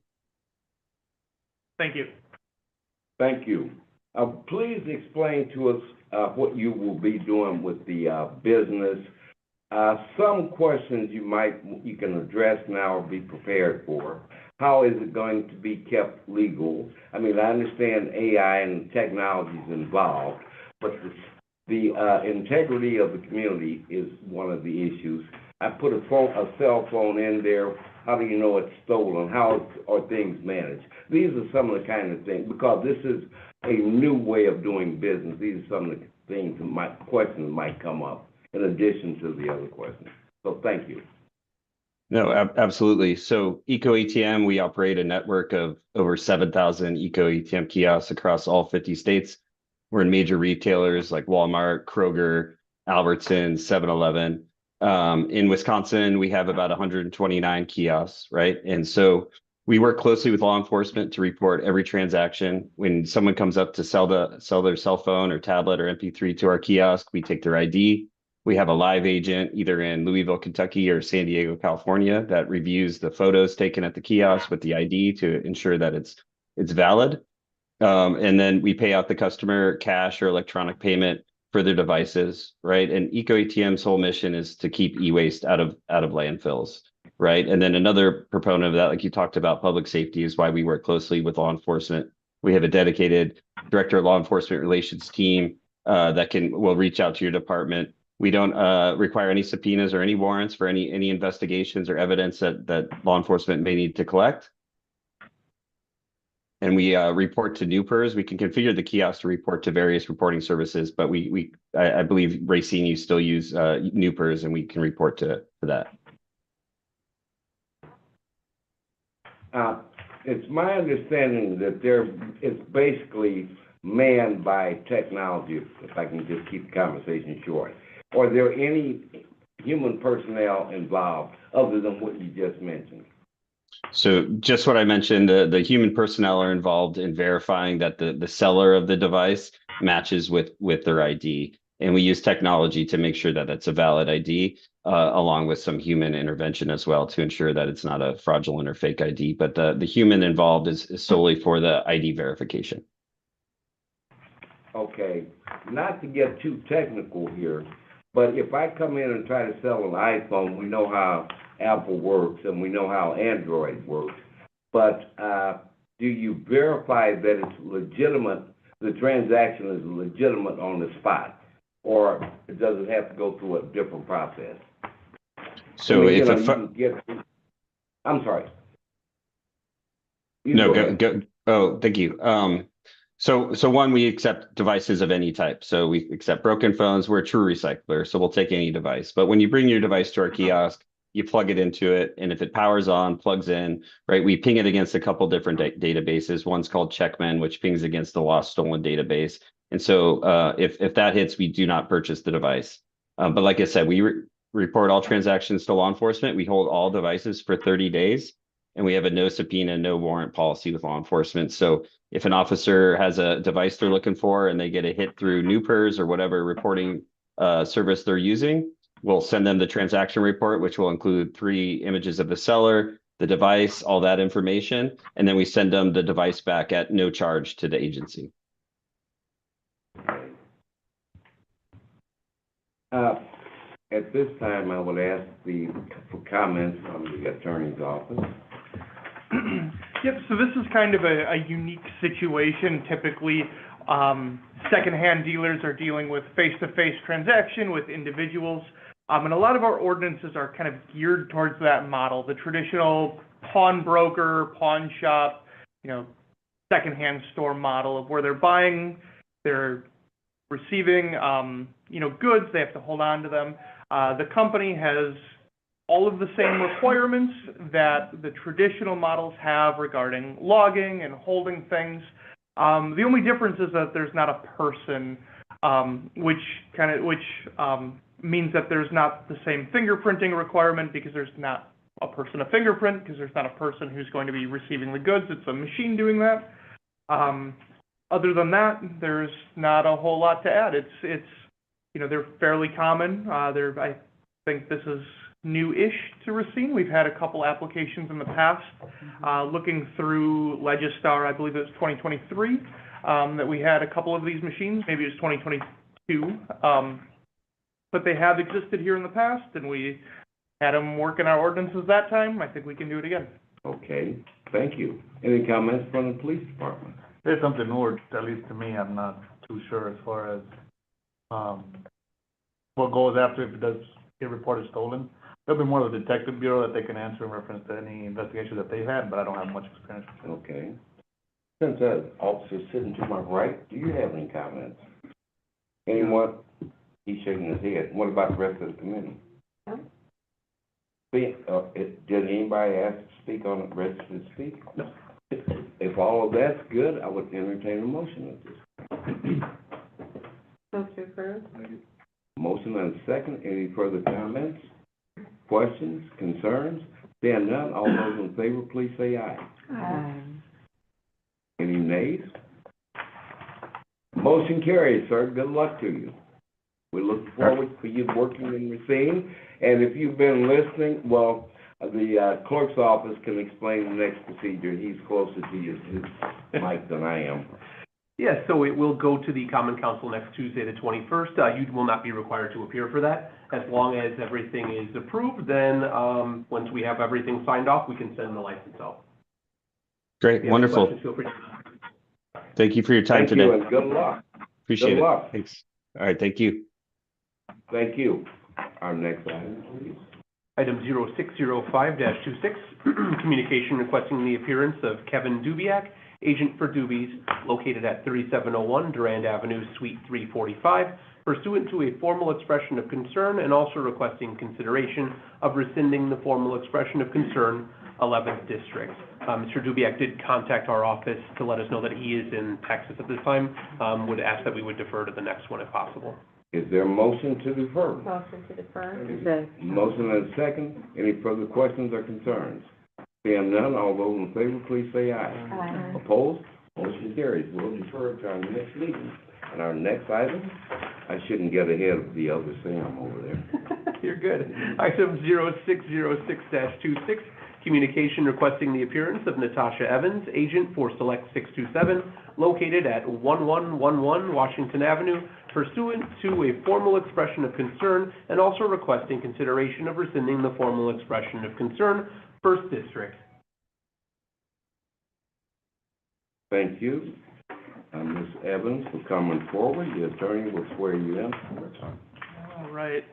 Thank you. Thank you. Please explain to us what you will be doing with the business. Some questions you can address now or be prepared for. How is it going to be kept legal? I mean, I understand AI and technology is involved, but the integrity of the community is one of the issues. I put a cell phone in there. How do you know it's stolen? How are things managed? These are some of the kind of things, because this is a new way of doing business. These are some of the things questions might come up in addition to the other questions. So thank you. No, absolutely. So EcoATM, we operate a network of over 7,000 EcoATM kiosks across all 50 states. We're in major retailers like Walmart, Kroger, Albertsons, 7-Eleven. In Wisconsin, we have about 129 kiosks, right? And so we work closely with law enforcement to report every transaction. When someone comes up to sell their cell phone or tablet or MP3 to our kiosk, we take their ID. We have a live agent either in Louisville, Kentucky or San Diego, California that reviews the photos taken at the kiosk with the ID to ensure that it's valid. And then we pay out the customer cash or electronic payment for their devices, right? And EcoATM's whole mission is to keep e-waste out of landfills, right? And then another proponent of that, like you talked about, public safety, is why we work closely with law enforcement. We have a dedicated director of law enforcement relations team that will reach out to your department. We don't require any subpoenas or any warrants for any investigations or evidence that law enforcement may need to collect. And we report to NUPERS. We can configure the kiosk to report to various reporting services, but I believe Racine, you still use NUPERS, and we can report to that. It's my understanding that it's basically manned by technology, if I can just keep the conversation short. Are there any human personnel involved other than what you just mentioned? So just what I mentioned, the human personnel are involved in verifying that the seller of the device matches with their ID. And we use technology to make sure that that's a valid ID, along with some human intervention as well to ensure that it's not a fraudulent or fake ID. But the human involved is solely for the ID verification. Okay, not to get too technical here, but if I come in and try to sell an iPhone, we know how Apple works and we know how Android works. But do you verify that it's legitimate, the transaction is legitimate on the spot? Or does it have to go through a different process? So I'm sorry. Go. Oh, thank you. So one, we accept devices of any type. So we accept broken phones. We're a true recycler, so we'll take any device. But when you bring your device to our kiosk, you plug it into it, and if it powers on, plugs in, right, we ping it against a couple different databases. One's called Checkman, which pings against the lost stolen database. And so if that hits, we do not purchase the device. But like I said, we report all transactions to law enforcement. We hold all devices for 30 days, and we have a no subpoena, no warrant policy with law enforcement. So if an officer has a device they're looking for and they get a hit through NUPERS or whatever reporting service they're using, we'll send them the transaction report, which will include 3 images of the seller, the device, all that information, and then we send them the device back at no charge to the agency. At this time, I would ask for comments from the attorney's office. Yep, so this is kind of a unique situation. Typically, secondhand dealers are dealing with face-to-face transaction with individuals. And a lot of our ordinances are kind of geared towards that model, the traditional pawnbroker, pawn shop, secondhand store model of where they're receiving, goods, they have to hold on to them. The company has all of the same requirements that the traditional models have regarding logging and holding things. The only difference is that there's not a person, which means that there's not the same fingerprinting requirement because there's not a person to fingerprint, because there's not a person who's going to be receiving the goods. It's a machine doing that. Other than that, there's not a whole lot to add. It's they're fairly common. I think this is new-ish to Racine. We've had a couple applications in the past. Looking through Legistar, I believe it was 2023, that we had a couple of these machines. Maybe it was 2022. But they have existed here in the past, and we had them work in our ordinances that time. I think we can do it again. Okay, thank you. Any comments from the police department? There's something more, at least to me, I'm not too sure as far as, what goes after if it does get reported stolen. There'll be more of the detective bureau that they can answer in reference to any investigation that they've had, but I don't have much experience. Okay. Since that officer's sitting to my right, do you have any comments? Anyone? He's shaking his head. What about the rest of the committee? No. Did anybody ask to speak on it, registered to speak? No. If all of that's good, I would entertain a motion at this. Move to approve. Motion and a second. Any further comments, questions, concerns? Seeing none, all those in favor, please say aye. Aye. Any nays? Motion carries, sir. Good luck to you. We look forward to you working in Racine. And if you've been listening, well, the clerk's office can explain the next procedure. He's closer to his mic than I am. Yes, so it will go to the Common Council next Tuesday, the 21st. You will not be required to appear for that. As long as everything is approved, then once we have everything signed off, we can send the license out. Great, wonderful. Questions, feel free to... Thank you for your time today. Thank you, and good luck. Appreciate Good it. luck. Thanks. All right, thank you. Thank you. Our next item, please. Item 0605-26, communication requesting the appearance of Kevin Dubiak, agent for Doobies, located at 3701 Durand Avenue, Suite 345, pursuant to a formal expression of concern and also requesting consideration of rescinding the formal expression of concern, 11th District. Mr. Dubiak did contact our office to let us know that he is in Texas at this time. Would ask that we would defer to the next one if possible. Is there a motion to defer? Motion to defer. Motion and a second. Any further questions or concerns? Seeing none, all those in favor, please say aye. Aye. Opposed? Motion carries. We'll defer to our next meeting. And our next item, I shouldn't get ahead of the other Sam over there. You're good. Item 0606-26, communication requesting the appearance of Natasha Evans, agent for Select 627, located at 1111 Washington Avenue, pursuant to a formal expression of concern and also requesting consideration of rescinding the formal expression of concern, 1st District. Thank you, Ms. Evans, for coming forward. The attorney will swear you in. All right.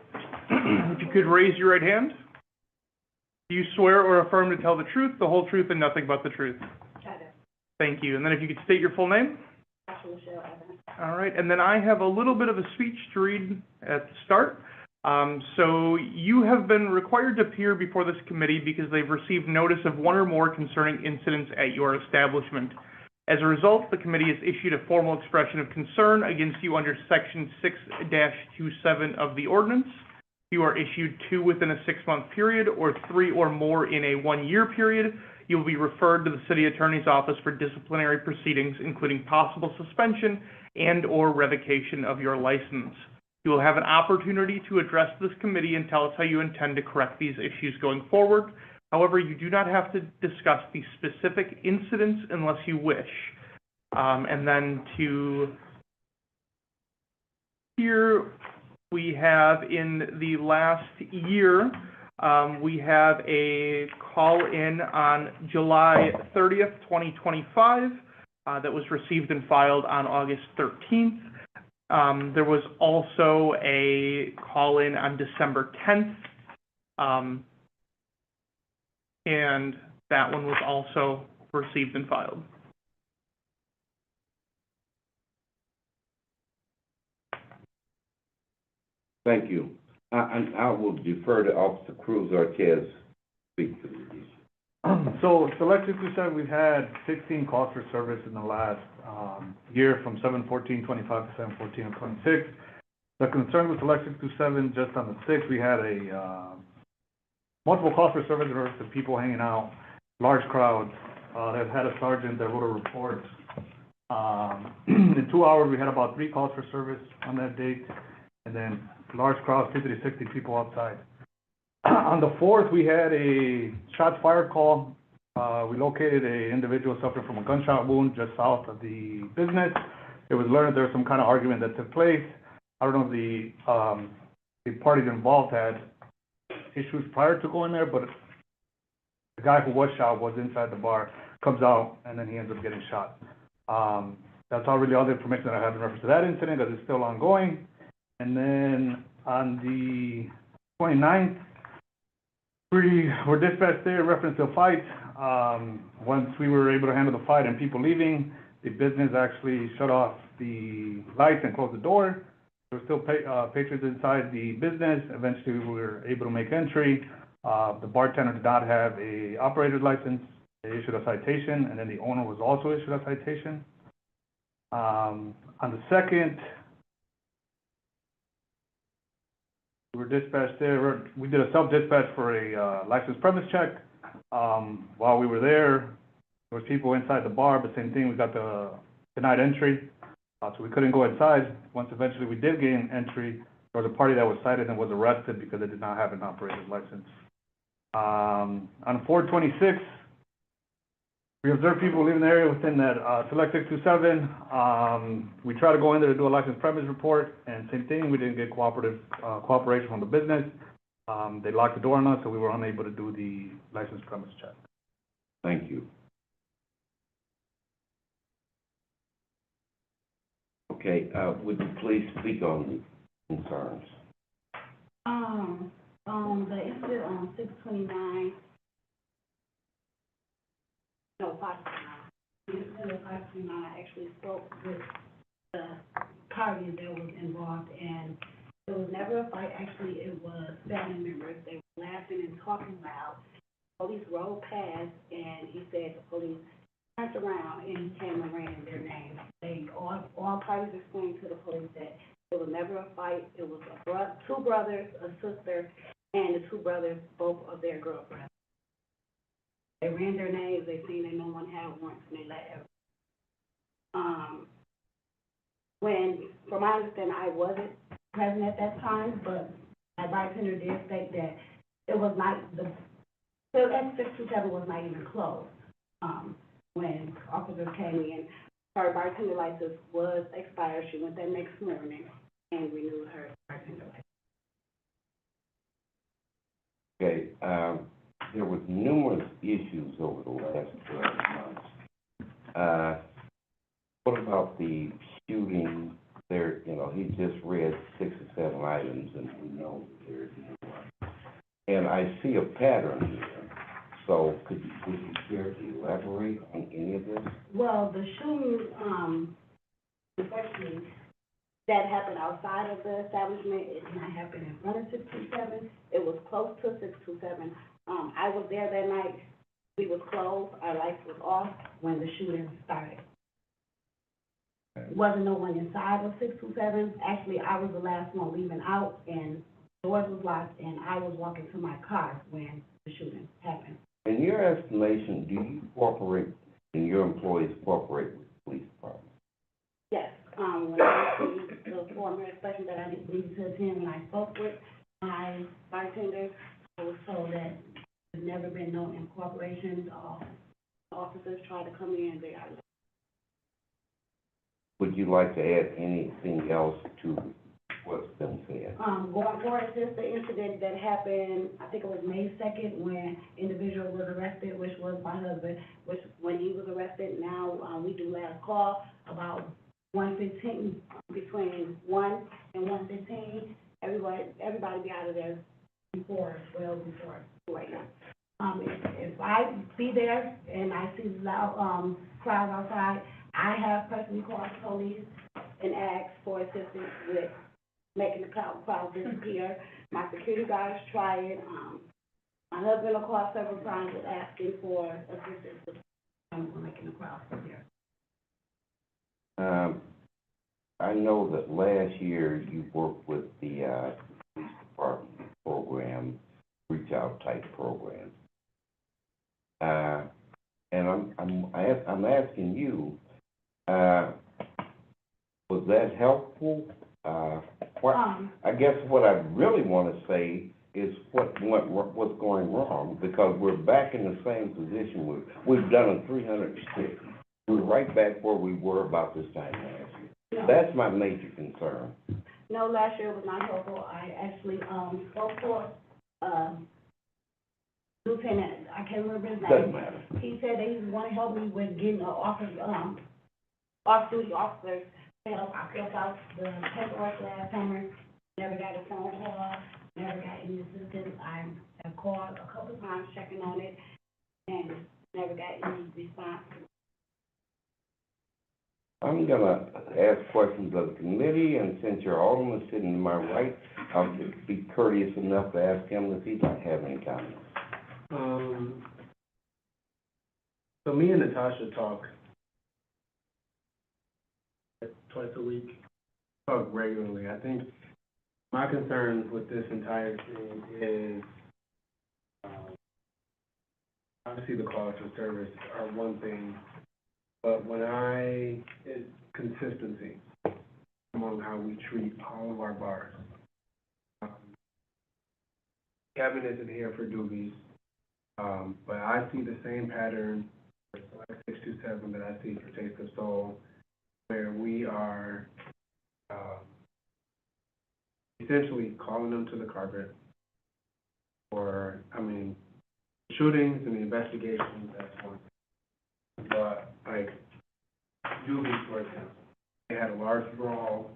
If you could raise your right hand. Do you swear or affirm to tell the truth, the whole truth, and nothing but the truth? Got it. Thank you. And then if you could state your full name. Michelle Evans. All right. And then I have a little bit of a speech to read at the start. So you have been required to appear before this committee because they've received notice of one or more concerning incidents at your establishment. As a result, the committee has issued a formal expression of concern against you under Section 6-27 of the ordinance. You are issued 2 within a 6-month period or 3 or more in a 1-year period. You will be referred to the city attorney's office for disciplinary proceedings, including possible suspension and or revocation of your license. You will have an opportunity to address this committee and tell us how you intend to correct these issues going forward. However, you do not have to discuss the specific incidents unless you wish. And then to here, we have in the last year, We have a call-in on July 30th, 2025, that was received and filed on August 13th. There was also a call-in on December 10th, and that one was also received and filed. Thank you. I will defer to Officer Cruz Ortiz speak to this issue. So Select 627, we've had 16 calls for service in the last year, from 7/14/25 to 7/14/26. The concern with Select 627, just on the 6th, we had a multiple calls for service in regards to people hanging out, large crowds. They've had a sergeant that wrote a report. In 2 hours, we had about 3 calls for service on that date, and then large crowds, 50 to 60 people outside. On the 4th, we had a shots fired call. We located an individual suffering from a gunshot wound just south of the business. It was learned there was some kind of argument that took place. I don't know if the parties involved had issues prior to going there, but the guy who was shot was inside the bar, comes out, and then he ends up getting shot. That's all really all the information that I have in reference to that incident, because it's still ongoing. And then on the 29th, we were dispatched there in reference to a fight. Once we were able to handle the fight and people leaving, the business actually shut off the lights and closed the door. There were still patrons inside the business. Eventually, we were able to make entry. The bartender did not have a operator's license. They issued a citation, and then the owner was also issued a citation. On the 2nd, we were dispatched there. We did a self-dispatch for a licensed premise check. While we were there was people inside the bar, but same thing, we got the denied entry. So we couldn't go inside. Once eventually we did gain entry, there was a party that was cited and was arrested because they did not have an operator's license. On 4/26, we observed people leaving the area within that Select 627. We tried to go in there to do a licensed premise report, and same thing, we didn't get cooperation from the business. They locked the door on us, so we were unable to do the licensed premise check. Thank you. Okay, would you please speak on the concerns? The incident on 6/29, no, 5/29. The incident of 5/29, I actually spoke with the parties that was involved, and it was never a fight. Actually, it was family members. They were laughing and talking loud. Police rolled past, and he said the police turned around, and he came and ran their name. They all parties explained to the police that it was never a fight. It was two brothers, a sister, and the two brothers, both of their girlfriends. They ran their names. They seen that no one had warrants, and they let everyone. From my understanding, I wasn't present at that time, but my bartender did state that it was not the X627 was not even closed. When officers came in, her bartender license was expired. She went that next morning and renewed her bartender license. Okay, there was numerous issues over the last 12 months. What about the shooting there? You know, he just read 6 or 7 items, and we know there's more. And I see a pattern here. So would you care to elaborate on any of this? Well, the shooting, especially that happened outside of the establishment, it did not happen in front of 627. It was close to 627. I was there that night. We was closed. Our lights was off when the shooting started. Wasn't no one inside of 627. Actually, I was the last one leaving out, and doors was locked, and I was walking to my car when the shooting happened. In your estimation, do you cooperate and your employees cooperate with the police department? Yes, when I went to the former inspection that I didn't need to attend, when I spoke with my bartender, I was told that there's never been no incorporation. Officers try to come in, they are. Would you like to add anything else to what's been said. Going forward, since the incident that happened, I think it was May 2nd, when individual was arrested, which was my husband, which, when he was arrested, now, we do last call about 1:15, between 1 and 1:15. Everybody be out of there before right now. If I be there and I see loud, crowd outside, I have personally called the police and asked for assistance with making the crowd disappear. My security guards try it. My husband will call several times with asking for assistance with making the crowd disappear. I know that last year you worked with the, police department program, reach out type program. And I'm asking you, was that helpful? I guess what I really want to say is what's going wrong, because we're back in the same position. We've done a 360. We're right back where we were about this time last year. No. That's my major concern. No, last year was not helpful. I actually, spoke for, Lieutenant, I can't remember his name. Doesn't matter. He said that he was going to help me with getting an off-duty officers to help. I filled out the paperwork last summer, never got a phone call, never got any assistance. I have called a couple times checking on it, and never got any response. I'm gonna ask questions of the committee, and since your alderman is sitting to my right, I'll be courteous enough to ask him if he'd like to have any comments. So me and Natasha talk twice a week, talk regularly. I think my concern with this entire thing is, obviously the calls for service are one thing, but it's consistency among how we treat all of our bars. Kevin isn't here for Doobies, but I see the same pattern for Select 627 that I see for Taste of Soul, where we are essentially calling them to the carpet for, shootings and the investigations, that's one thing. But, like, Doobies, for example, they had a large brawl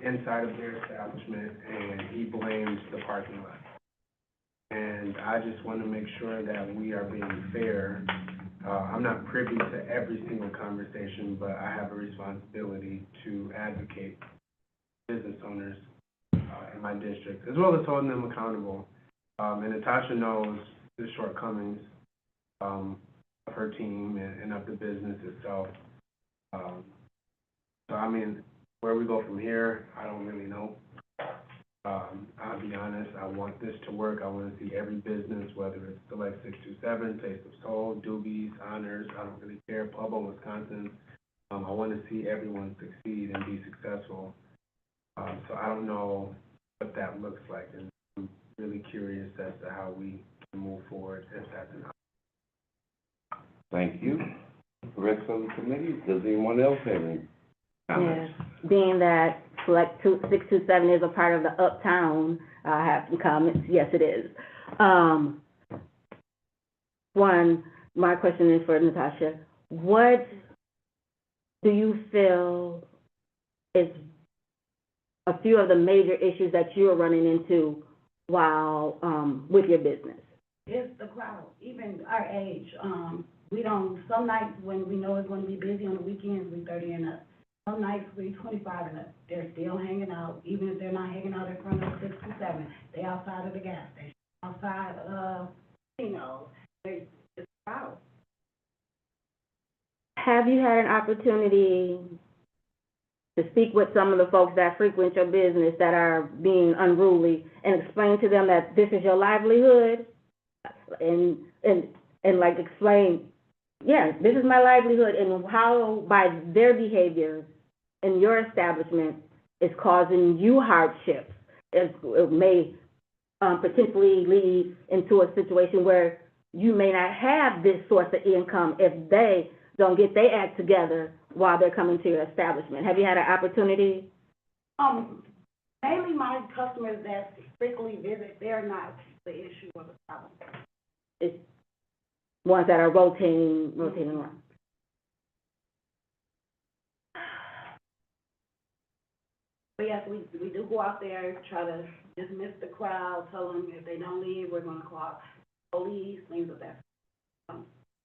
inside of their establishment, and he blamed the parking lot. And I just want to make sure that we are being fair. I'm not privy to every single conversation, but I have a responsibility to advocate business owners in my district, as well as holding them accountable. And Natasha knows the shortcomings of her team and of the business itself. So, where we go from here, I don't really know. I'll be honest, I want this to work. I want to see every business, whether it's Select 627, Taste of Soul, Doobies, Honors, I don't really care, Pueblo, Wisconsin. I want to see everyone succeed and be successful. So I don't know what that looks like, and I'm really curious as to how we can move forward if that's an option. Thank you. The rest of the committee, does anyone else have any comments? Yeah, being that Select 627 is a part of the Uptown, I have some comments. Yes, it is. One, my question is for Natasha. What do you feel is a few of the major issues that you are running into while with your business? It's the crowd, even our age. Some nights when we know it's going to be busy on the weekends, we 30 and up. Some nights we 25 and up. They're still hanging out, even if they're not hanging out in front of 627. They outside of the gas station, outside of, it's the crowd. Have you had an opportunity to speak with some of the folks that frequent your business that are being unruly and explain to them that this is your livelihood and like explain, yeah, this is my livelihood, and how by their behavior in your establishment is causing you hardships? It may potentially lead into a situation where you may not have this source of income if they don't get their act together while they're coming to your establishment. Have you had an opportunity? Mainly my customers that frequently visit, they're not the issue or the problem. It's ones that are rotating around. But yes, we do go out there, try to dismiss the crowd, tell them if they don't leave, we're gonna call police, things of that.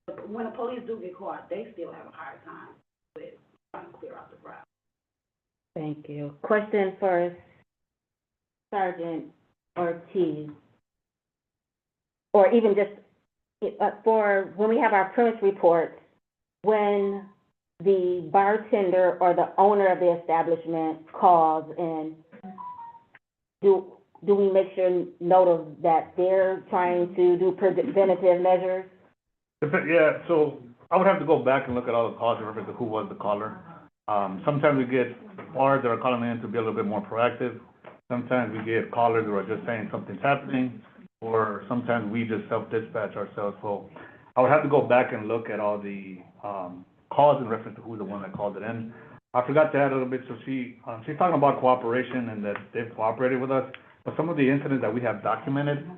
But when the police do get caught, they still have a hard time with trying to clear out the crowd. Thank you. Question for Sergeant Ortiz. Or even just, for when we have our premise reports, when the bartender or the owner of the establishment calls in, do we make sure note of that they're trying to do preventative measures? Yeah, so I would have to go back and look at all the calls in reference to who was the caller. Sometimes we get bars that are calling in to be a little bit more proactive. Sometimes we get callers who are just saying something's happening, or sometimes we just self-dispatch ourselves. So I would have to go back and look at all the calls in reference to who's the one that called it in. I forgot to add a little bit, so she's talking about cooperation and that they've cooperated with us. But some of the incidents that we have documented,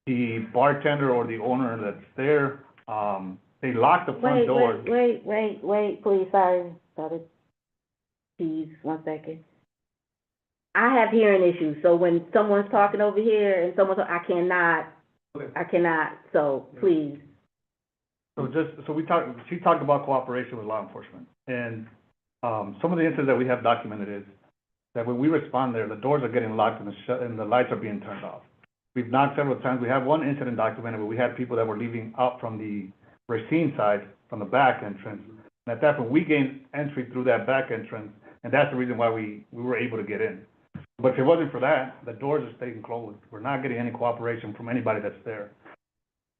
the bartender or the owner that's there, they lock the front doors. Wait, please, sorry. Please, 1 second. I have hearing issues, so when someone's talking over here and I cannot, so please. So she talked about cooperation with law enforcement. And some of the incidents that we have documented is that when we respond there, the doors are getting locked and the lights are being turned off. We've knocked several times. We have one incident documented where we had people that were leaving out from the Racine side, from the back entrance. And at that point, we gained entry through that back entrance, and that's the reason why we were able to get in. But if it wasn't for that, the doors are staying closed. We're not getting any cooperation from anybody that's there.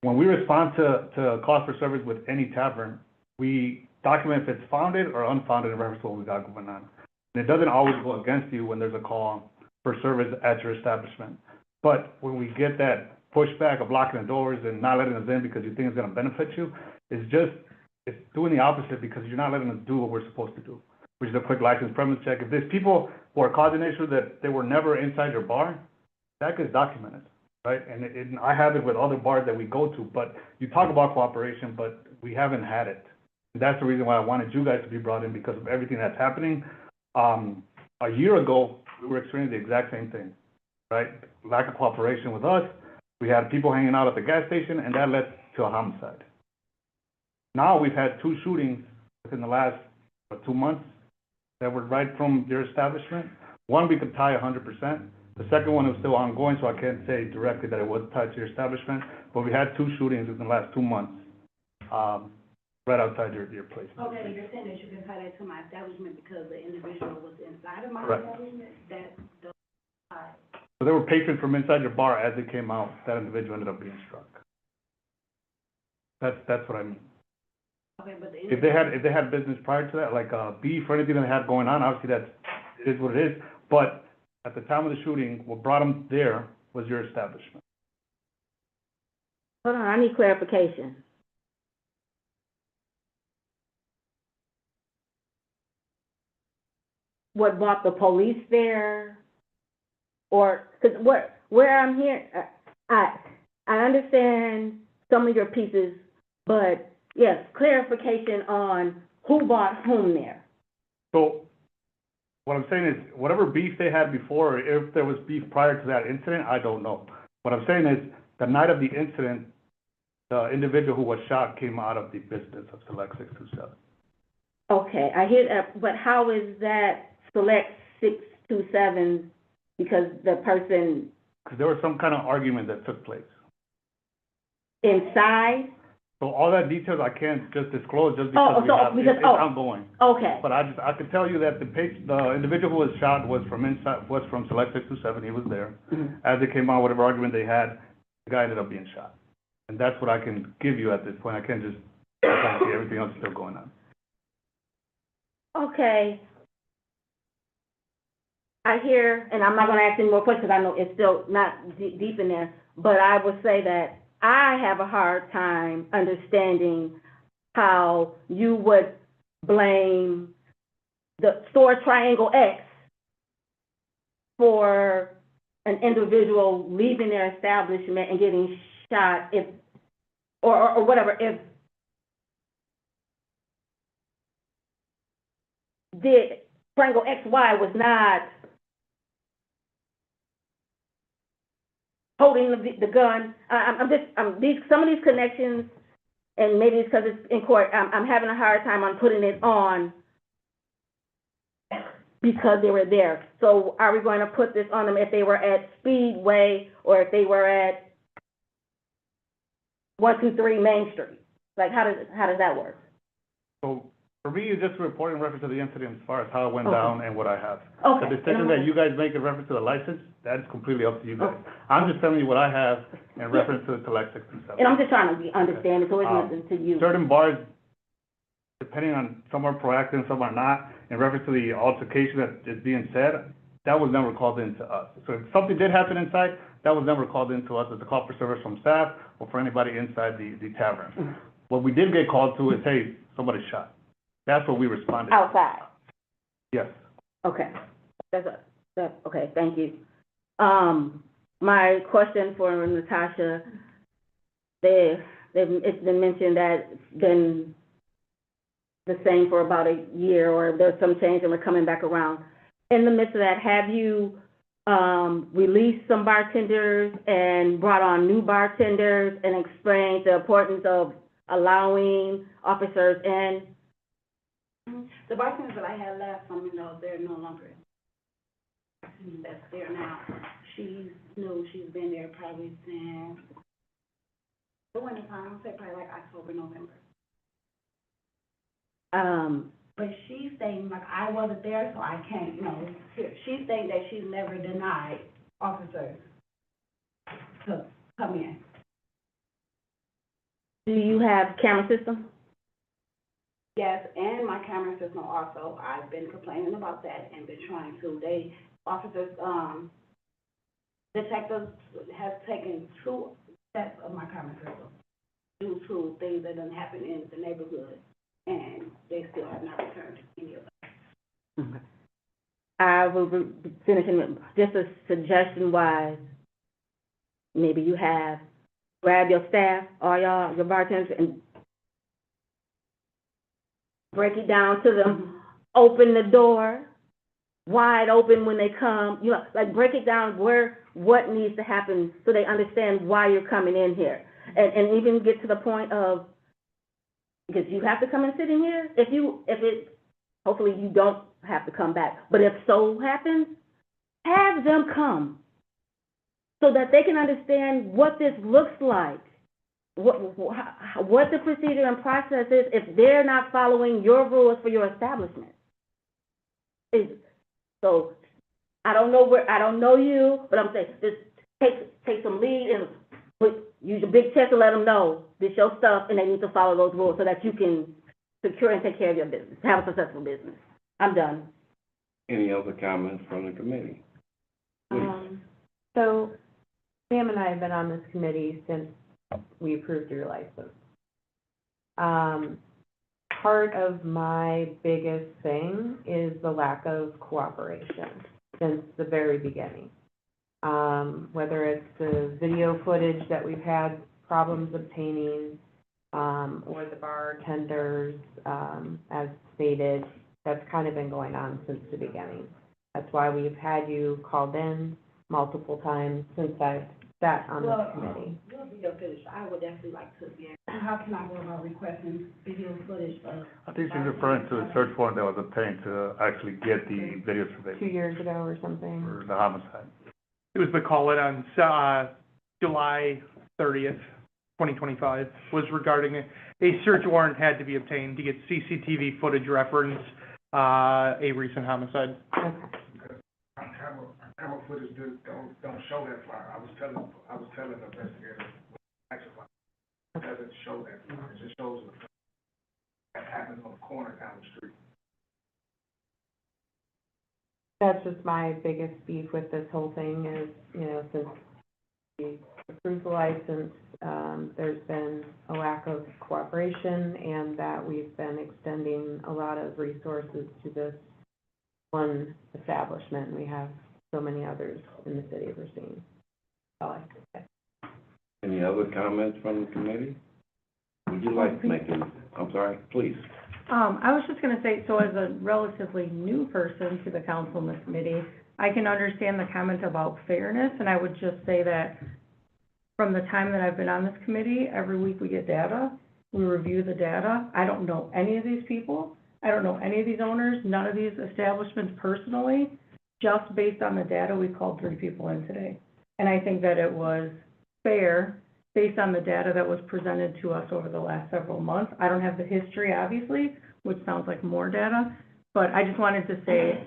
When we respond to calls for service with any tavern, we document if it's founded or unfounded in reference to what we got going on. And it doesn't always go against you when there's a call for service at your establishment. But when we get that pushback of locking the doors and not letting us in because you think it's going to benefit you, it's doing the opposite because you're not letting us do what we're supposed to do, which is a quick license premise check. If there's people who are causing issues that they were never inside your bar, that gets documented, right? And I have it with other bars that we go to, but you talk about cooperation, but we haven't had it. And that's the reason why I wanted you guys to be brought in, because of everything that's happening. A year ago, we were experiencing the exact same thing, right? Lack of cooperation with us. We had people hanging out at the gas station, and that led to a homicide. Now we've had 2 shootings within the last 2 months that were right from your establishment. One we could tie 100%. The second one is still ongoing, so I can't say directly that it was tied to your establishment. But we had 2 shootings within the last 2 months, right outside your place. Okay, you're saying that you can tie that to my establishment because the individual was inside of my Correct. establishment? So they were patrons from inside your bar. As they came out, that individual ended up being struck. That's what I mean. Okay, but If they had business prior to that, like beef or anything that they had going on, obviously it is what it is. But at the time of the shooting, what brought them there was your establishment. Hold on, I need clarification. What brought the police there? Or, because where I'm here, I understand some of your pieces, but yes, clarification on who brought whom there. So what I'm saying is, whatever beef they had before, if there was beef prior to that incident, I don't know. What I'm saying is, the night of the incident, the individual who was shot came out of the business of Select 627. Okay, I hear that, but how is that Select 627, because the person Because there was some kind of argument that took place. inside? So all that details I can't just disclose just because it's ongoing. Okay. But I could tell you that the individual who was shot was from Select 627, he was there. Mhm. As they came out, whatever argument they had, the guy ended up being shot. And that's what I can give you at this point. I can't just, everything else is still going on. Okay. I hear, and I'm not gonna ask any more questions, I know it's still not deep in there, but I would say that I have a hard time understanding how you would blame the store Triangle X for an individual leaving their establishment and getting shot if, or whatever, if Frango XY was not holding the gun. Some of these connections, and maybe it's because it's in court, I'm having a hard time on putting it on because they were there. So are we going to put this on them if they were at Speedway or if they were at 123 Main Street? Like, how does that work? So for me, it's just reporting reference to the incident as far as how it went Okay. down and what I have. Okay. The decision that you guys make in reference to the license, that's completely up to you guys. I'm just telling you what I have in reference to Lex 627. And I'm just trying to understand it, so it's nothing to you. Certain bars, depending on, some are proactive, some are not, in reference to the altercation that is being said, that was never called in to us. So if something did happen inside, that was never called in to us as a call for service from staff or for anybody inside the tavern. What we did get called to is, hey, somebody shot. That's what we responded. Outside? Yes. Okay. Okay, thank you. My question for Natasha, it's been mentioned that it's been the same for about a year, or there's some change and we're coming back around. In the midst of that, have you released some bartenders and brought on new bartenders and explained the importance of allowing officers in? The bartenders that I had last summer, they're no longer, that's there now. She's new, she's been there probably since the winter time, I'd say probably like October, November. But she's saying, like, I wasn't there, so I can't, she's saying that she's never denied officers to come in. Do you have camera system? Yes, and my camera system also, I've been complaining about that and been trying to. Detectives have taken 2 sets of my camera system due to things that done happened in the neighborhood, and they still have not returned any of them. Okay. I will be finishing with just a suggestion-wise. Maybe you have, grab your staff, all y'all, your bartenders, and break it down to them, open the door, wide open when they come, like break it down what needs to happen so they understand why you're coming in here. And even get to the point of, because you have to come and sit in here, hopefully you don't have to come back, but if so happens, have them come so that they can understand what this looks like. What the procedure and process is if they're not following your rules for your establishment. So I don't know you, but I'm saying just take some lead and use your big chest to let them know this your stuff and they need to follow those rules so that you can secure and take care of your business, have a successful business. I'm done. Any other comments from the committee? So Sam and I have been on this committee since we approved your license. Part of my biggest thing is the lack of cooperation since the very beginning. Whether it's the video footage that we've had problems obtaining, or the bartenders, as stated, that's kind of been going on since the beginning. That's why we've had you called in multiple times since I've sat on this committee. Well, video footage, I would definitely like to be, how can I go about requesting video footage of? I think she's referring to a search warrant that was obtained to actually get the video surveillance 2 years ago or something. for the homicide. It was the call-in on, July 30th, 2025, was regarding a search warrant had to be obtained to get CCTV footage reference, a recent homicide. Okay. Camera footage don't show that far. I was telling the investigator, actually, it doesn't show that far. It just shows that happened on the corner down the street. That's just my biggest beef with this whole thing is, since we approved the license, there's been a lack of cooperation and that we've been extending a lot of resources to this one establishment. We have so many others in the city of Racine. That's all I have to say. Any other comments from the committee? Would you like to make any, I'm sorry, please. I was just gonna say, so as a relatively new person to the council and the committee, I can understand the comment about fairness, and I would just say that from the time that I've been on this committee, every week we get data, we review the data. I don't know any of these people. I don't know any of these owners, none of these establishments personally. Just based on the data, we called 3 people in today. And I think that it was fair, based on the data that was presented to us over the last several months. I don't have the history, obviously, which sounds like more data, but I just wanted to say,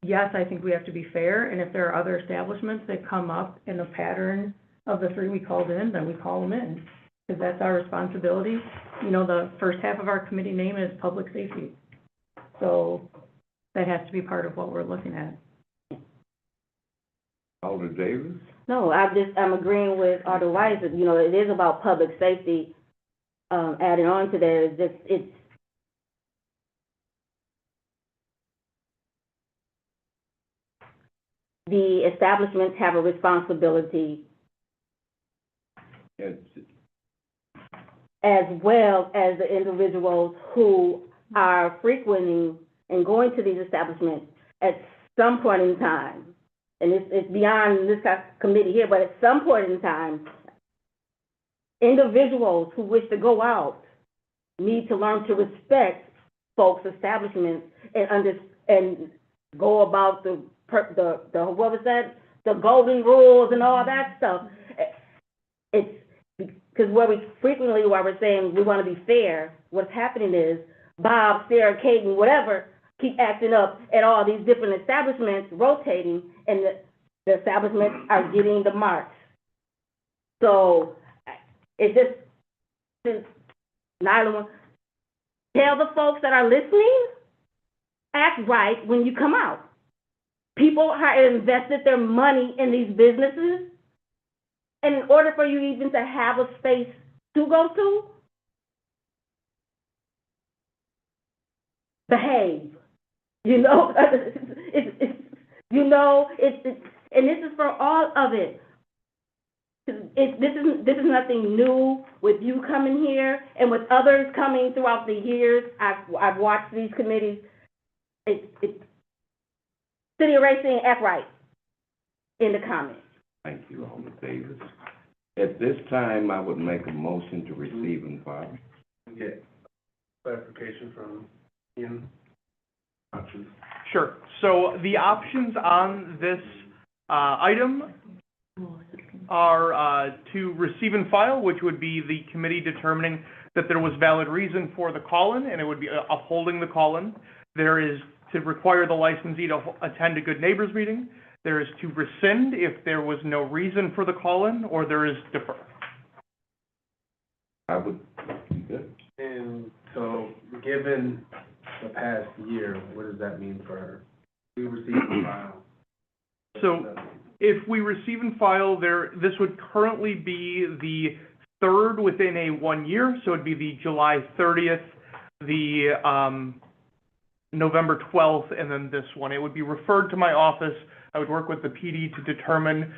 yes, I think we have to be fair, and if there are other establishments that come up in a pattern of the 3 we called in, then we call them in, because that's our responsibility. You know, the first half of our committee name is public safety, so that has to be part of what we're looking at. Alder Davis? No, I'm agreeing with Alder Weiss, that, you know, it is about public safety. Adding on to that, it's the establishments have a responsibility Yes. as well as the individuals who are frequenting and going to these establishments at some point in time. And it's beyond this committee here, but at some point in time, individuals who wish to go out need to learn to respect folks' establishments and go about the what was that? The golden rules and all that stuff. It's because while we're saying we want to be fair, what's happening is Bob, Sarah, Kate, and whatever keep acting up at all these different establishments, rotating, and the establishments are getting the marks. So it's just, Nyla, tell the folks that are listening, act right when you come out. People have invested their money in these businesses, and in order for you even to have a space to go to, behave. You know, and this is for all of it. This is nothing new with you coming here and with others coming throughout the years. I've watched these committees. City of Racine, act right in the comments. Thank you, Alder Davis. At this time, I would make a motion to receive and file. Get clarification from Ian. Options. Sure. So the options on this item are to receive and file, which would be the committee determining that there was valid reason for the call-in, and it would be upholding the call-in. There is to require the licensee to attend a Good Neighbors meeting. There is to rescind if there was no reason for the call-in, or there is defer. I would be good. And so, given the past year, what does that mean for her? We receive and file. So if we receive and file, this would currently be the third within a 1 year, so it'd be the July 30th, the November 12th, and then this one. It would be referred to my office. I would work with the PD to determine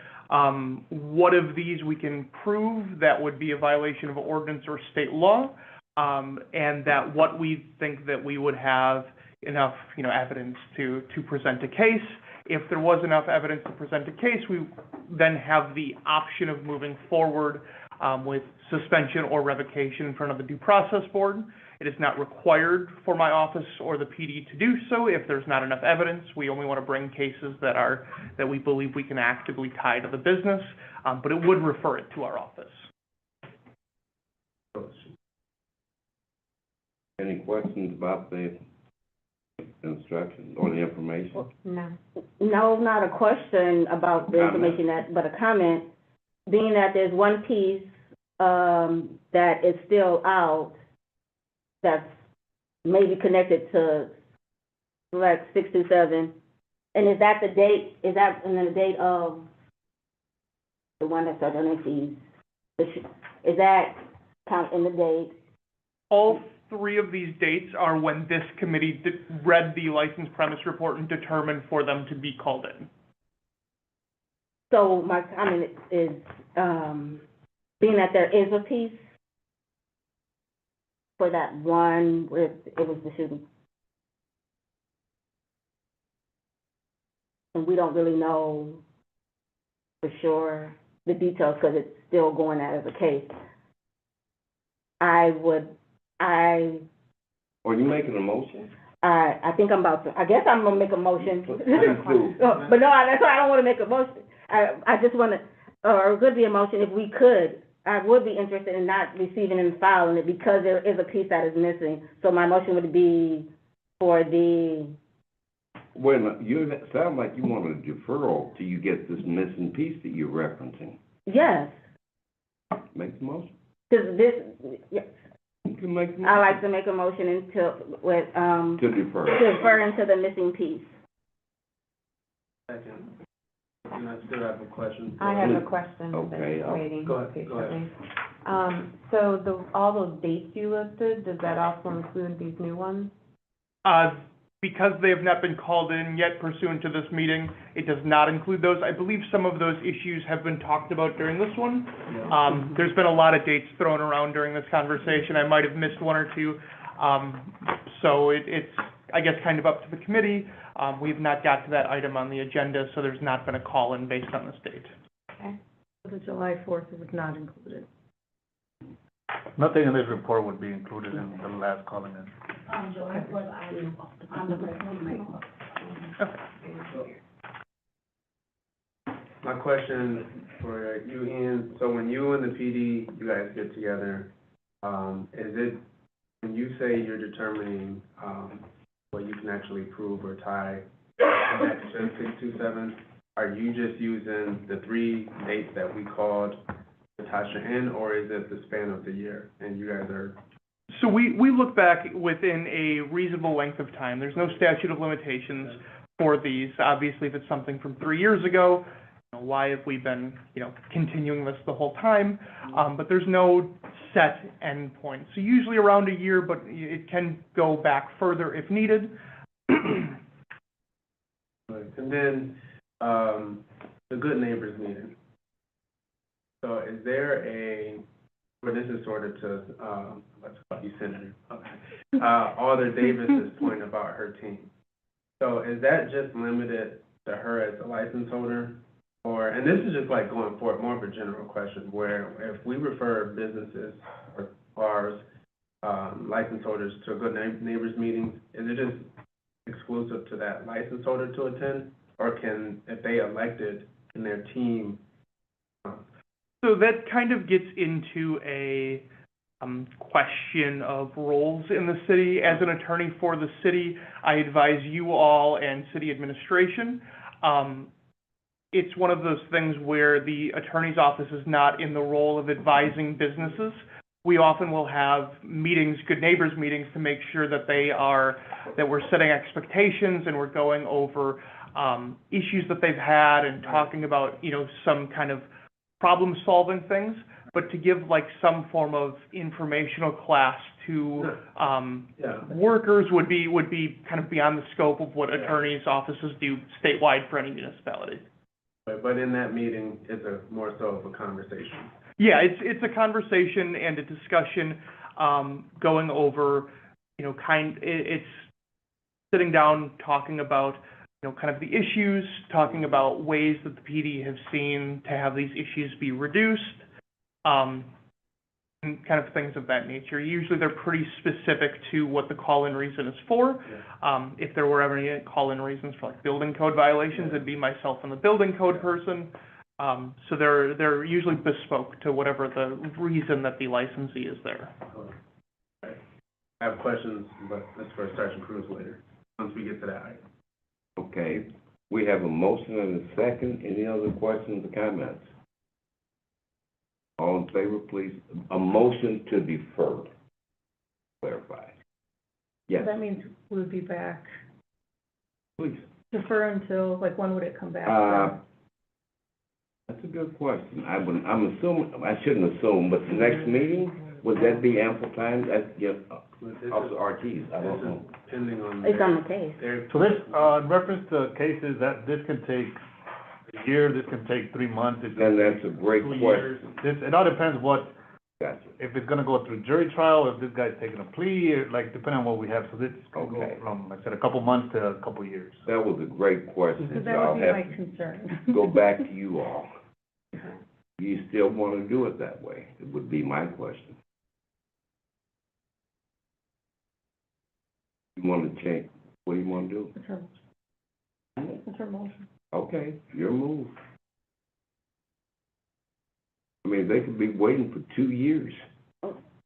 what of these we can prove that would be a violation of ordinance or state law, and that what we think that we would have enough, evidence to present a case. If there was enough evidence to present a case, we then have the option of moving forward with suspension or revocation in front of the Due Process Board. It is not required for my office or the PD to do so if there's not enough evidence. We only want to bring cases that we believe we can actively tie to the business, but it would refer it to our office. Any questions about the instructions or the information? No. No, not a question about the information, but a comment, being that there's one piece that is still out that's maybe connected to like 627, and is that the date of the one that's on the fees? Is that count in the date? All three of these dates are when this committee read the licensed premise report and determined for them to be called in. So my comment is, being that there is a piece for that one where it was the shooting. And we don't really know for sure the details because it's still going out as a case. Are you making a motion? I think I'm about to, I guess I'm gonna make a motion. Please do. But no, that's why I don't wanna make a motion. I just wanna, or it could be a motion if we could. I would be interested in not receiving and filing it because there is a piece that is missing. So my motion would be for the, Wait a minute, you sound like you want a deferral till you get this missing piece that you're referencing. yes, Make the motion. because this, yeah, You can make the motion. I like to make a motion until, with, To defer. to refer into the missing piece. Second. And I still have a question. I have a question Okay, that's waiting go ahead. patiently. So all those dates you listed, does that also include these new ones? Because they have not been called in yet pursuant to this meeting, it does not include those. I believe some of those issues have been talked about during this one. There's been a lot of dates thrown around during this conversation. I might have missed one or two. So it's, I guess, kind of up to the committee. We've not got to that item on the agenda, so there's not been a call-in based on this date. Okay. The July 4th was not included. Nothing in this report would be included in the last calling in. July 4th, I'm the person who makes My question for you, Ian, so when you and the PD, you guys get together, is it, when you say you're determining, what you can actually prove or tie back to 627, are you just using the 3 dates that we called Natasha in, or is it the span of the year, and you guys are? So we look back within a reasonable length of time. There's no statute of limitations for these. Obviously, if it's something from 3 years ago, why have we been, continuing this the whole time? But there's no set end point. So usually around a year, but it can go back further if needed. And then, the Good Neighbors meeting. So is there well, this is sort of to, let's call you Senator, okay. Alder Davis's point about her team. So is that just limited to her as a license holder? Or, and this is just like going forward, more of a general question, where if we refer businesses or bars, license holders to Good Neighbors meetings, is it just exclusive to that license holder to attend? Or can, if they elected, can their team? So that kind of gets into a question of roles in the city. As an attorney for the city, I advise you all and city administration. It's one of those things where the attorney's office is not in the role of advising businesses. We often will have meetings, Good Neighbors meetings, to make sure that that we're setting expectations and we're going over issues that they've had and talking about, some kind of problem-solving things, but to give like some form of informational class to workers would be kind of beyond the scope of what attorneys' offices do statewide for any municipality. But in that meeting, it's more so of a conversation. Yeah, it's a conversation and a discussion, going over, it's sitting down, talking about, kind of the issues, talking about ways that the PD have seen to have these issues be reduced, and kind of things of that nature. Usually they're pretty specific to what the call-in reason is for. If there were ever any call-in reasons for like building code violations, it'd be myself and the building code person. So they're usually bespoke to whatever the reason that the licensee is there. I have questions, but that's for Sergeant Cruz later, once we get to that item. Okay, we have a motion and a second. Any other questions or comments? All in favor, please. A motion to defer. Clarify. Yes, That means we'll be back. please. Defer until, when would it come back? That's a good question. I'm assuming, I shouldn't assume, but the next meeting, would that be ample time? Officer Ortiz, I don't know. Pending on. It's on the case. So this, in reference to cases, this can take a year, this can take 3 months. It And can that's a take great 2 years. question. It all depends what, Gotcha. if it's gonna go through jury trial, if this guy's taking a plea, or, like, depending on what we have. So this can go Okay. from, like I said, a couple months to a couple years. That was a great question. Because that I'll would be have my to concern. go back to you all. You still want to do it that way? It would be my question. You want to change, what do you want to do? It's her, it's her motion. Okay, your move. I mean, they could be waiting for 2 years.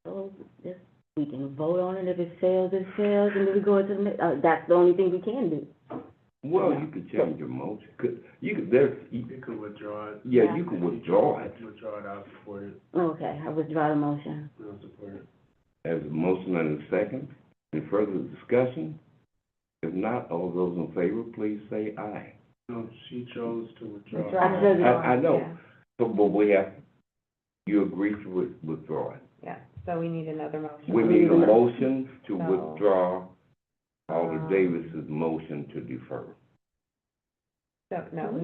So, just, we can vote on it, if it fails, it fails, and then we go into the, that's the only thing we can do. Well, you could change your motion. You could, there's, You could withdraw it. yeah, you could withdraw it. Withdraw it, I'll support it. Okay, I withdraw the motion. I'll support it. There's a motion and a second. Any further discussion? If not, all those in favor, please say aye. No, she chose to withdraw. Withdraw. I know, Yeah. so, but we have, you agree to withdraw it. Yeah, so we need another motion. We need a motion to So, withdraw Alder Davis's motion to defer. So, no, we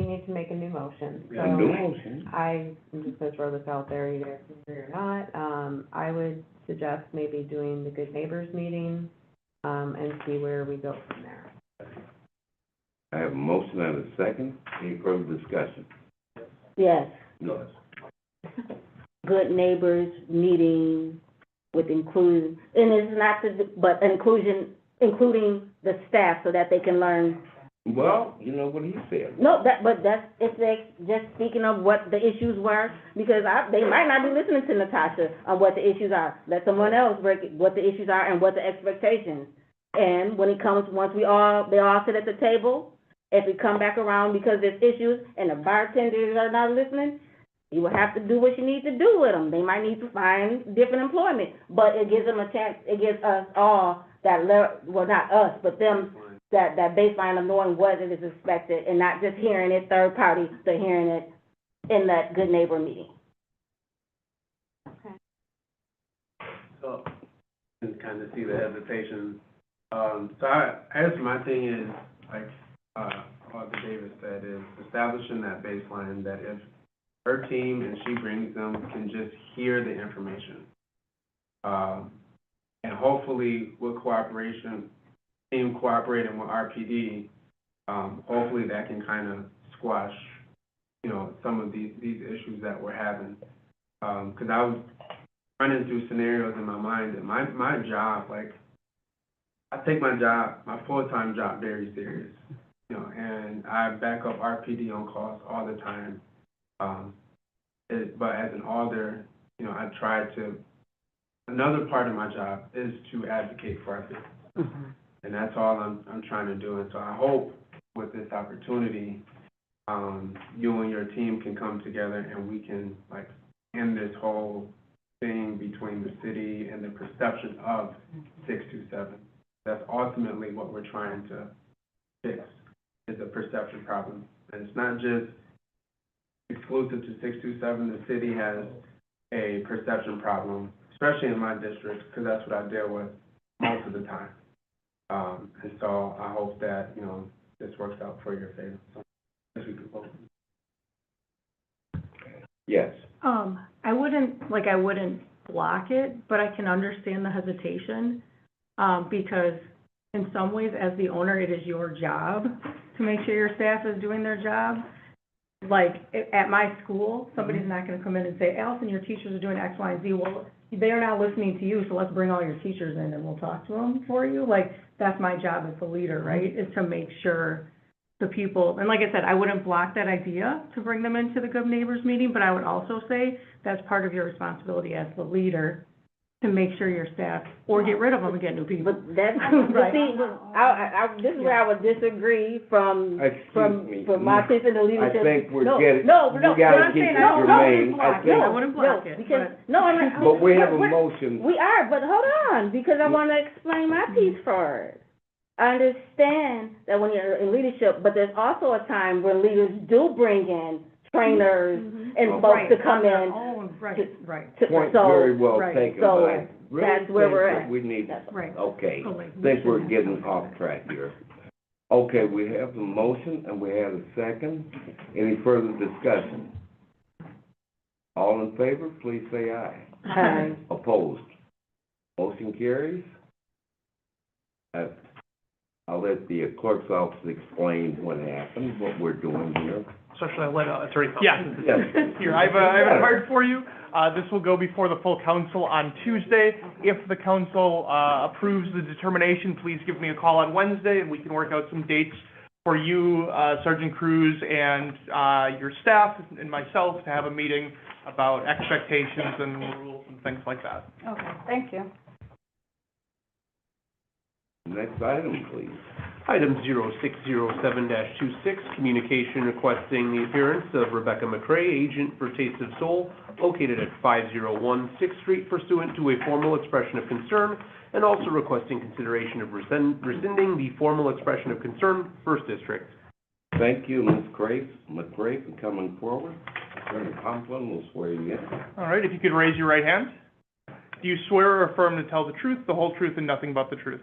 need to make a new motion. A new So, motion? I'm just gonna throw this out there, either agree or not. I would suggest maybe doing the Good Neighbors meeting, and see where we go from there. I have a motion and a second. Any further discussion? Yes, Yes. good neighbors meeting with inclusion, and it's not to, but inclusion, including the staff so that they can learn. Well, you know what he said. No, but that's, if they, just speaking of what the issues were, because they might not be listening to Natasha on what the issues are. Let someone else break it, what the issues are and what the expectations. And when it comes, once they all sit at the table, if we come back around because there's issues and the bartenders are not listening, you will have to do what you need to do with them. They might need to find different employment, but it gives them a chance, it gives us all that, well, not us, but them, that baseline of knowing what it is expected and not just hearing it third party, but hearing it in that good neighbor meeting. So, you can kind of see the hesitation. So I guess my thing is, like, Alder Davis said, is establishing that baseline that if her team and she brings them can just hear the information. And hopefully with cooperation, team cooperating with RPD, hopefully that can kind of squash, you know, some of these issues that we're having. Because I was running through scenarios in my mind that my job, like, I take my job, my full-time job, very serious, you know, and I back up RPD on calls all the time. But as an alder, you know, I try to, another part of my job is to advocate for our business. Mm-hmm. And that's all I'm trying to do. And so I hope with this opportunity, you and your team can come together and we can, like, end this whole thing between the city and the perception of 627. That's ultimately what we're trying to fix, is a perception problem. And it's not just exclusive to 627. The city has a perception problem, especially in my district, because that's what I deal with most of the time. And so I hope that, you know, this works out for your favor. So, as we can vote. Yes. I wouldn't block it, but I can understand the hesitation, because in some ways, as the owner, it is your job to make sure your staff is doing their job. Like, at my school, somebody's not gonna come in and say, Allison, your teachers are doing X, Y, and Z. Well, they're not listening to you, so let's bring all your teachers in and we'll talk to them for you. Like, that's my job as the leader, right, is to make sure the people, and like I said, I wouldn't block that idea to bring them into the Good Neighbors meeting, but I would also say that's part of your responsibility as the leader to make sure your staff, or get rid of them and get new people. But that's, Right. see, this is where I would disagree from Excuse me. my piece in the I leadership. think we're No, getting, no, you no, gotta what I'm keep saying, it I germane. block I it. think, I wouldn't block it, because, but- no, I'm not. but we have a we're- motion. We are, but hold on, because I want to explain my piece first. I understand that when you're in leadership, but there's also a time when leaders do bring in trainers and folks to come in. Right. Point So, very well right. taken, So, but I really that's where we're think at. that we need, Right. okay, Totally. think we're getting off track here. Okay, we have the motion and we have a second. Any further discussion? All in favor, please say aye. Aye. Opposed? Motion carries. I'll let the clerk's office explain what happened, what we're doing here. So should I let Attorney Thompson? Yes. Here, I have a card for you. This will go before the full council on Tuesday. If the council, approves the determination, please give me a call on Wednesday and we can work out some dates for you, Sergeant Cruz and, your staff and myself to have a meeting about expectations and rules and things like that. Okay, thank you. Next item, please. Item 0607-26, communication requesting the appearance of Rebecca McCray, agent for Taste of Soul, located at 501 6th Street, pursuant to a formal expression of concern, and also requesting consideration of rescinding the formal expression of concern, First District. Thank you, Ms. McCray, for coming forward. Attorney Conklin will swear you in. All right, if you could raise your right hand. Do you swear or affirm to tell the truth, the whole truth, and nothing but the truth?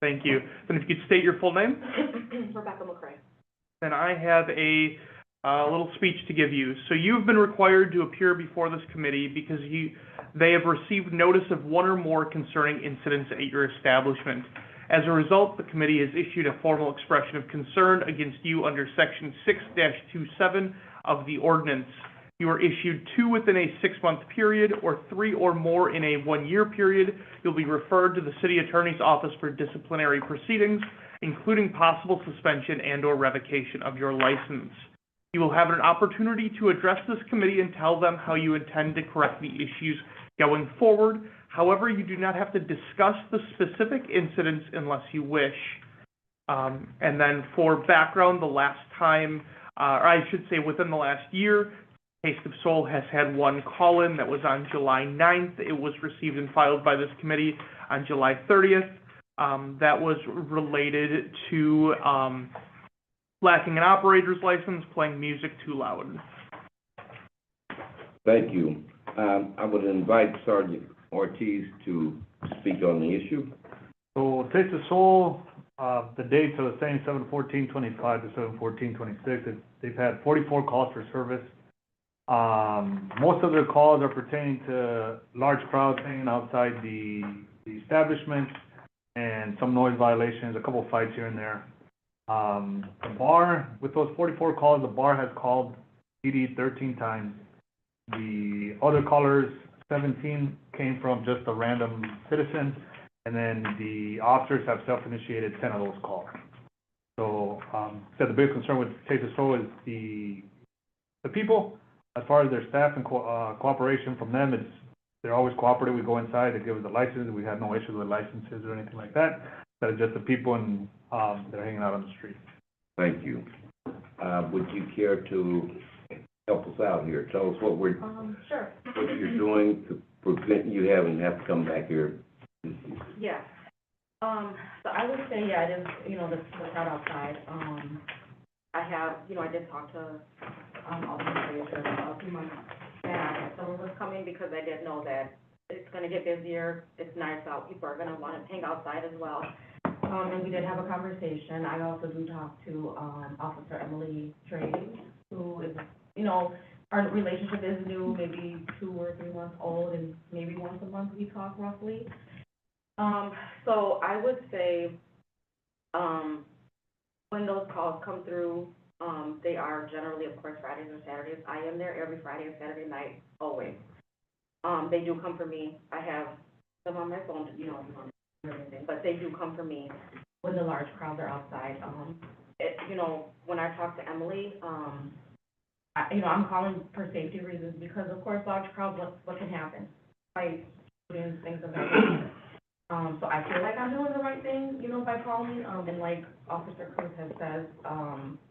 Thank you. Then if you could state your full name. Rebecca McCray. Then I have a little speech to give you. So you've been required to appear before this committee because they have received notice of one or more concerning incidents at your establishment. As a result, the committee has issued a formal expression of concern against you under Section 6-27 of the ordinance. You are issued 2 within a 6-month period or 3 or more in a 1-year period. You'll be referred to the city attorney's office for disciplinary proceedings, including possible suspension and or revocation of your license. You will have an opportunity to address this committee and tell them how you intend to correct the issues going forward. However, you do not have to discuss the specific incidents unless you wish. And then for background, the last time, or I should say within the last year, Taste of Soul has had one call-in that was on July 9th. It was received and filed by this committee on July 30th. That was related to lacking an operator's license, playing music too loud. Thank you. I would invite Sergeant Ortiz to speak on the issue. So Taste of Soul, the dates are the same, 7/14/25 to 7/14/26. They've had 44 calls for service. Most of their calls are pertaining to large crowds hanging outside the establishment and some noise violations, a couple fights here and there. The bar, with those 44 calls, the bar has called PD 13 times. The other callers, 17, came from just a random citizen, and then the officers have self-initiated 10 of those calls. So, the big concern with Taste of Soul is the people. As far as their staff and cooperation from them, they're always cooperative. We go inside, they give us the license. We have no issues with licenses or anything like that. That is just the people and that are hanging out on the street. Thank you. Would you care to help us out here? Tell us Sure. what you're doing to prevent you having to come back here. Yeah. So I would say, yeah, it is, the crowd outside. I have, I did talk to, all the administrators a few months back. Someone was coming because I did know that it's gonna get busier. It's nice out. People are gonna wanna hang outside as well. And we did have a conversation. I also do talk to, Officer Emily Trade, who is, our relationship is new, maybe 2 or 3 months old, and maybe once a month we talk roughly. So I would say, when those calls come through, they are generally, of course, Fridays and Saturdays. I am there every Friday and Saturday night, always. They do come for me. I have them on my phone, everything, but they do come for me when the large crowds are outside. When I talk to Emily, I'm calling for safety reasons because, of course, large crowds, what can happen? Fights, shootings, things of that nature. So I feel like I'm doing the right thing, by calling, and like Officer Cruz has said,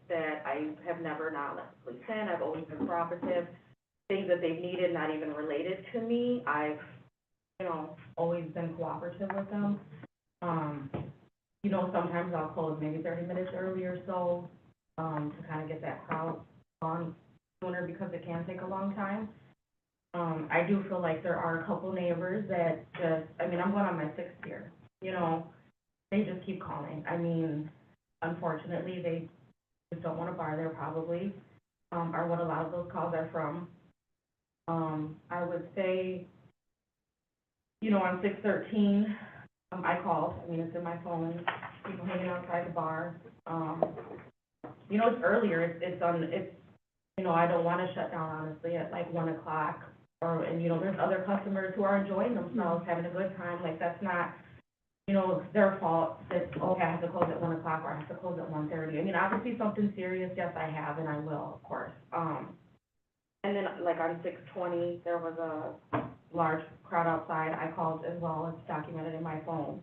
that I have never not let the police in. I've always been cooperative. Things that they've needed, not even related to me, I've, always been cooperative with them. Sometimes I'll close maybe 30 minutes early or so, to kind of get that crowd on sooner because it can take a long time. I do feel like there are a couple neighbors that just, I'm going on my 6th year, they just keep calling. unfortunately, they just don't want to bar there probably, are what a lot of those calls are from. I would say, you know, on 613, I called, I mean, it's in my phone, people hanging outside the bar. You know, it's earlier, it's, you know, I don't want to shut down honestly at like 1 o'clock, and you know, there's other customers who are enjoying themselves, having a good time, like that's not, you know, their fault that, okay, I have to close at 1 o'clock or I have to close at 1:30. I mean, obviously something serious, yes, I have, and I will, of course. And then like on 620, there was a large crowd outside. I called as well. It's documented in my phone.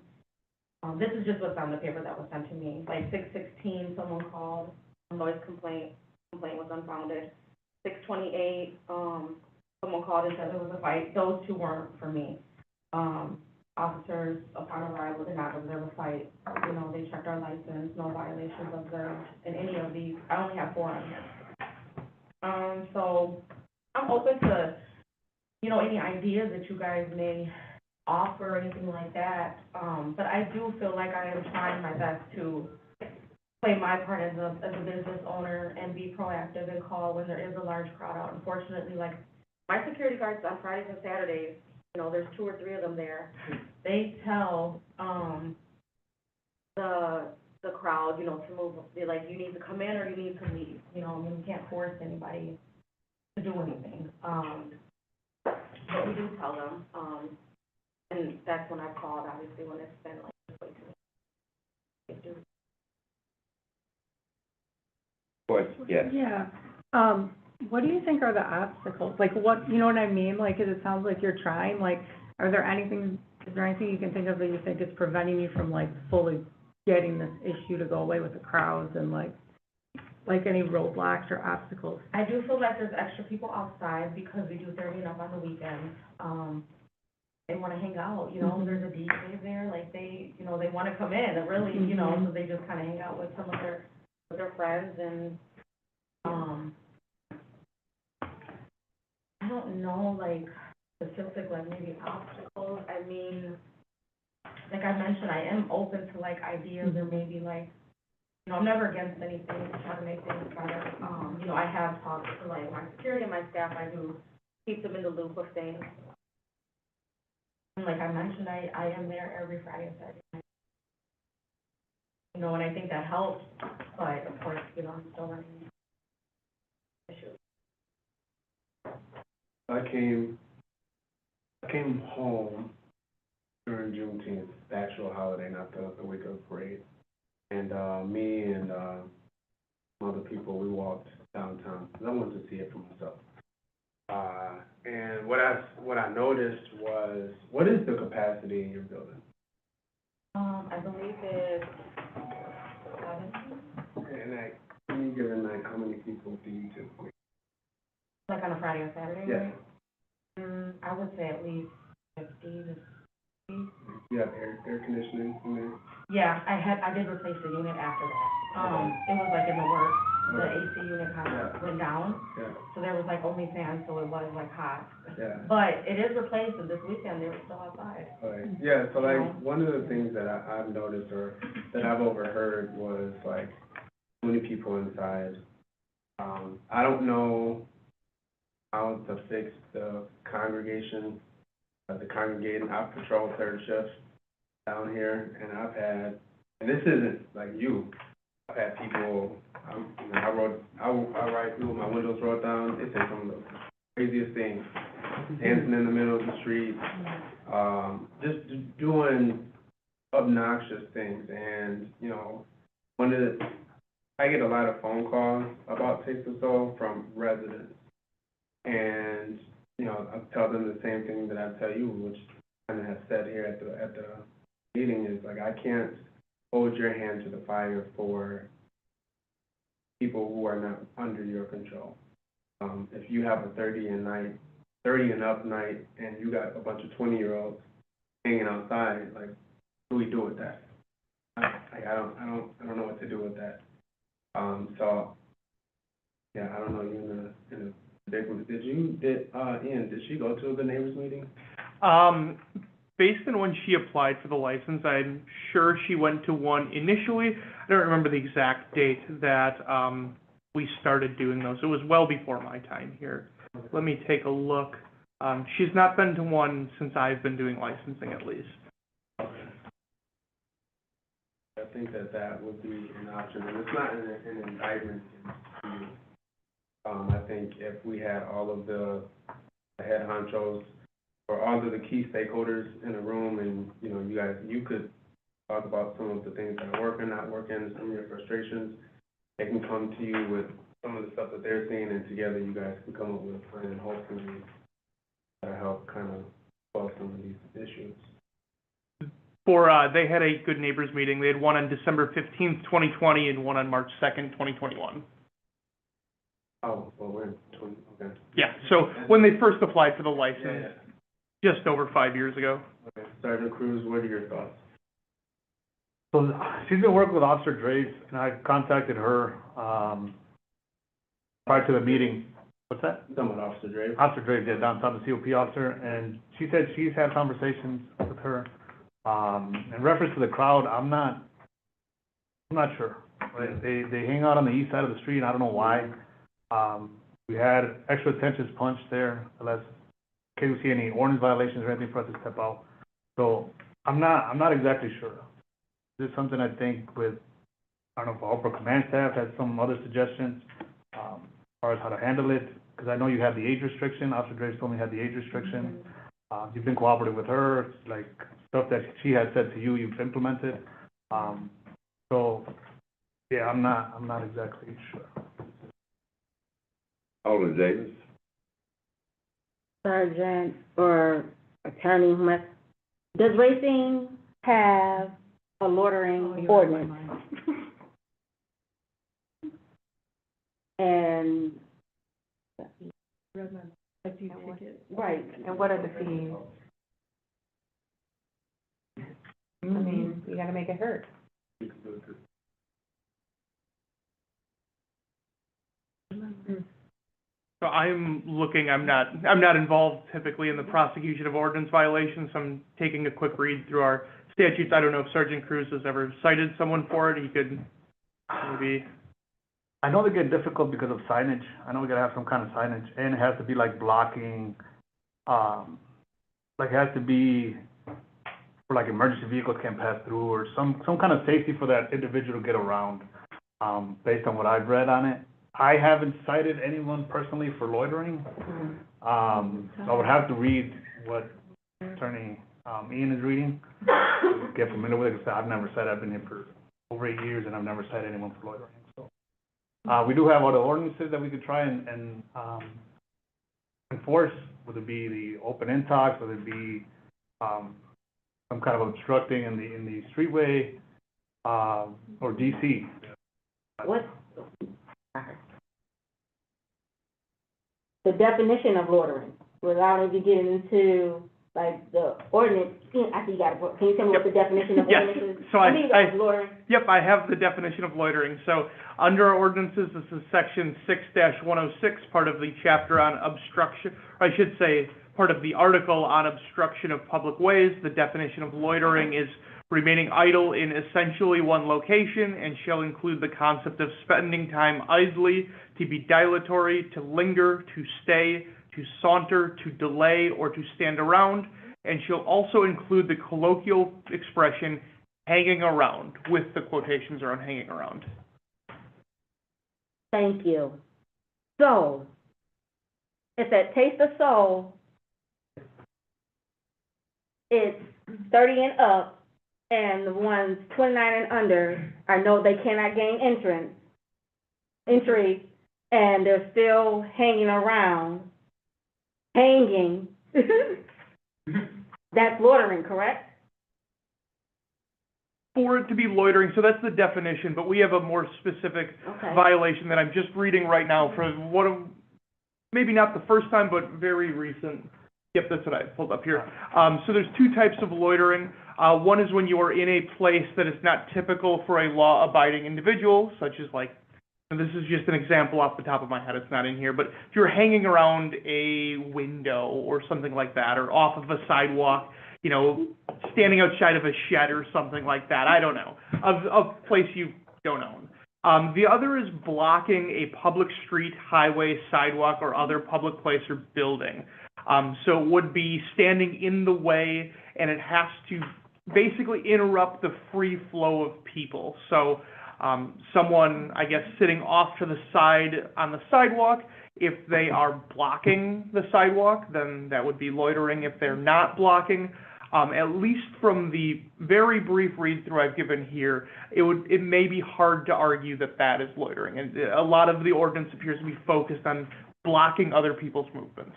This is just what's on the paper that was sent to me. Like 616, someone called, a noise complaint was unfounded. 628, someone called and said there was a fight. Those two weren't for me. Officers, upon arrival, did not observe a fight. You know, they checked our license, no violations observed in any of these. I only have 4 on here. So I'm open to, you know, any ideas that you guys may offer or anything like that. But I do feel like I am trying my best to play my part as a business owner and be proactive and call when there is a large crowd out. Unfortunately, like my security guards on Fridays and Saturdays, you know, there's 2 or 3 of them there. They tell the crowd, you know, to move. They're like, you need to come in or you need to leave. You know, I mean, we can't force anybody to do anything. But we do tell them, and that's when I've called, obviously, when it's been like this way to me. Question, yes. Yeah. What do you think are the obstacles? Like what, you know what I mean? Like, it sounds like you're trying, like, is there anything you can think of that you think is preventing you from like fully getting this issue to go away with the crowds and like any roadblocks or obstacles? I do feel like there's extra people outside because we do 30 and up on the weekends. They want to hang out, you know, there's a DJ there, like they, you know, they want to come in, and really, you know, so they just kind of hang out with some of their friends, and, I don't know, like, specific, like, maybe obstacles. I mean, like I mentioned, I am open to, like, ideas or maybe, like, you know, I'm never against anything to try to make things better. You know, I have talked to, like, my security and my staff. I do keep them in the loop of things. And like I mentioned, I am there every Friday and Saturday night. You know, and I think that helps, but of course, you know, I'm still running issues. I came home during Juneteenth, the actual holiday, not the week of the parade. And me and some other people, we walked downtown, because I wanted to see it for myself. And what I noticed was, what is the capacity in your building? I believe it's 7. And like, can you give it like, how many people do you typically? Like on a Friday or Saturday, Yeah. right? I would say at least 50 to 60. You have air conditioning in there? Yeah, I did replace the unit after that. It was like in the works, the AC unit kind of went down, Yeah, so there was like only fans, so it was like hot. yeah. But it is replaced, and this weekend they were still outside. Right. Yeah, so like, one of the things that I've noticed or that I've overheard was like, too many people inside. I don't know how to fix the congregation, the congregating. I've patrolled third shift down here, and and this isn't like you, I've had people, I ride through, my windows rolled down, they say some of the craziest things, dancing in the middle of the street, just doing obnoxious things. And, you know, I get a lot of phone calls about Taste of Soul from residents. And, you know, I tell them the same thing that I tell you, which I kind of have said here at the meeting, is like, I can't hold your hand to the fire for people who are not under your control. If you have a 30 and up night, and you got a bunch of 20-year-olds hanging outside, like, what do we do with that? I don't know what to do with that. So, yeah, I don't know, you in a big group. Did Ian, did she go to the neighbors meeting? based on when she applied for the license, I'm sure she went to one initially. I don't remember the exact date that, we started doing those. It was well before my time here. Let me take a look. She's not been to one since I've been doing licensing at least. I think that would be an option, and it's not an indictment to you. I think if we had all of the head honchos or all of the key stakeholders in a room and, you know, you could talk about some of the things that are working, not working, some of your frustrations. They can come to you with some of the stuff that they're seeing, and together you guys can come up with a plan, and hopefully that'll help kind of solve some of these issues. They had a Good Neighbors meeting. They had one on December 15th, 2020, and one on March 2nd, 2021. Oh, well, we're in 20, okay. Yeah, so when they first applied for the license, just over 5 years ago. Okay, Sergeant Cruz, what are your thoughts? So she's been working with Officer Draves, and I contacted her, prior to the meeting. What's that? You talking about Officer Draves? Officer Draves, yeah, downtown, the COP officer, and she said she's had conversations with her. In reference to the crowd, I'm not sure. Right? They hang out on the east side of the street, and I don't know why. We had extra attention punched there, unless, in case we see any ordinance violations or anything for us to step out. So I'm not exactly sure. This is something I think with, I don't know if our upper command staff has some other suggestions, as far as how to handle it, because I know you have the age restriction. Officer Graves told me you had the age restriction. You've been cooperative with her, like stuff that she has said to you, you've implemented. So, yeah, I'm not exactly sure. Alderman Davis? Sergeant or attorney, whomever, does Racine have a loitering ordinance? And, right, And what are the fees? I mean, you gotta make it hurt. So I'm not involved typically in the prosecution of ordinance violations. I'm taking a quick read through our statutes. I don't know if Sergeant Cruz has ever cited someone for it. He could maybe. I know they get difficult because of signage. I know we gotta have some kind of signage, and it has to be like blocking, like it has to be for like emergency vehicles can't pass through, or some kind of safety for that individual to get around, based on what I've read on it. I haven't cited anyone personally for loitering. So I would have to read what Attorney Ian is reading, to get familiar with it, because I've never cited, I've been here for over 8 years, and I've never cited anyone for loitering. So we do have other ordinances that we could try and enforce, whether it be the open intox, whether it be some kind of obstructing in the streetway, or DC. what? The definition of loitering, without even getting into, like, the ordinance, I think you gotta, can you tell me what the definition of ordinance is? So loitering. Yep, I have the definition of loitering. So under our ordinances, this is section 6-106, part of the chapter on obstruction, or I should say, part of the article on obstruction of public ways. The definition of loitering is remaining idle in essentially one location, and shall include the concept of spending time idly, to be dilatory, to linger, to stay, to saunter, to delay, or to stand around, and shall also include the colloquial expression hanging around, with the quotations around hanging around. Thank you. So, if that Taste of Soul, it's 30 and up, and the ones 29 and under, I know they cannot gain entry, and they're still hanging around, that's loitering, correct? For it to be loitering, so that's the definition, but we have a more specific Okay. violation that I'm just reading right now for one of, maybe not the first time, but very recent. Yep, that's what I pulled up here. So there's two types of loitering. One is when you are in a place that is not typical for a law-abiding individual, such as like, and this is just an example off the top of my head, it's not in here, but if you're hanging around a window or something like that, or off of a sidewalk, you know, standing outside of a shed or something like that, I don't know, of a place you don't own. The other is blocking a public street, highway, sidewalk, or other public place or building. So it would be standing in the way, and it has to basically interrupt the free flow of people. So someone, I guess, sitting off to the side on the sidewalk, if they are blocking the sidewalk, then that would be loitering. If they're not blocking, at least from the very brief read-through I've given here, it may be hard to argue that that is loitering. And a lot of the ordinance appears to be focused on blocking other people's movements.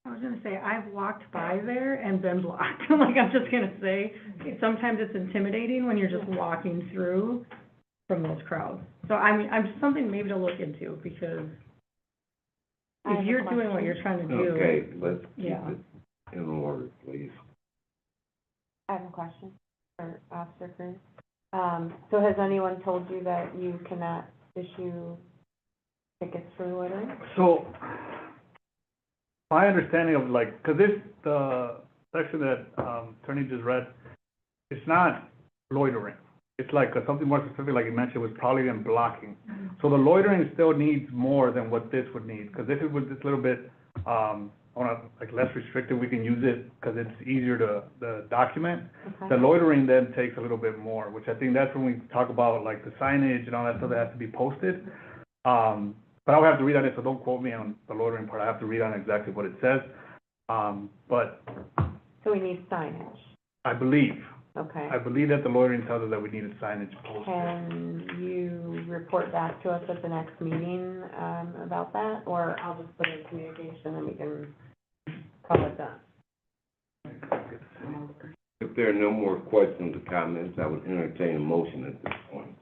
I was gonna say, I've walked by there and been blocked. Like, I'm just gonna say, sometimes it's intimidating when you're just walking through from those crowds. So I'm just something maybe to look into, because if you're doing what you're trying to do. Okay, let's keep Yeah. it in order, please. I have a question for Officer Cruz. So has anyone told you that you cannot issue tickets for loitering? So, my understanding of like, because this, the section that Attorney just read, it's not loitering. It's like something more specific, like you mentioned, was probably in blocking. So the loitering still needs more than what this would need, because this is with this little bit, like less restrictive, we can use it because it's easier to document. Okay. The loitering then takes a little bit more, which I think that's when we talk about like the signage and all that stuff that has to be posted. But I'll have to read on it, so don't quote me on the loitering part. I have to read on exactly what it says. But So we need signage, I believe okay. that the loitering tells us that we need a signage posted. Can you report back to us at the next meeting, about that? Or I'll just put it in communication and we can call it done. If there are no more questions or comments, I would entertain a motion at this point.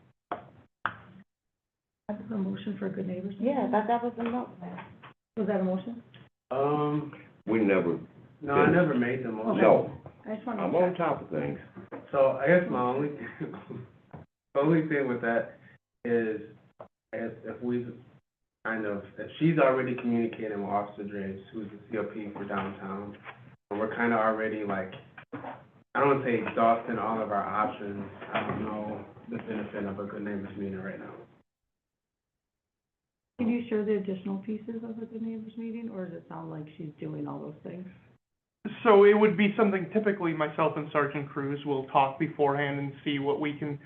That's a motion for Good Neighbors? Yeah, that was a note. Was that a motion? We never, No, I never made the motion. no, I just want I'm to on top of things. So I guess my only thing with that is if we kind of, if she's already communicating with Officer Drapes, who's the COP for downtown, and we're kind of already like, I don't want to say exhausting all of our options, I don't know the benefit of a Good Neighbors meeting right now. Can you share the additional pieces of the Good Neighbors meeting, or does it sound like she's doing all those things? So it would be something typically myself and Sergeant Cruz will talk beforehand and see what we can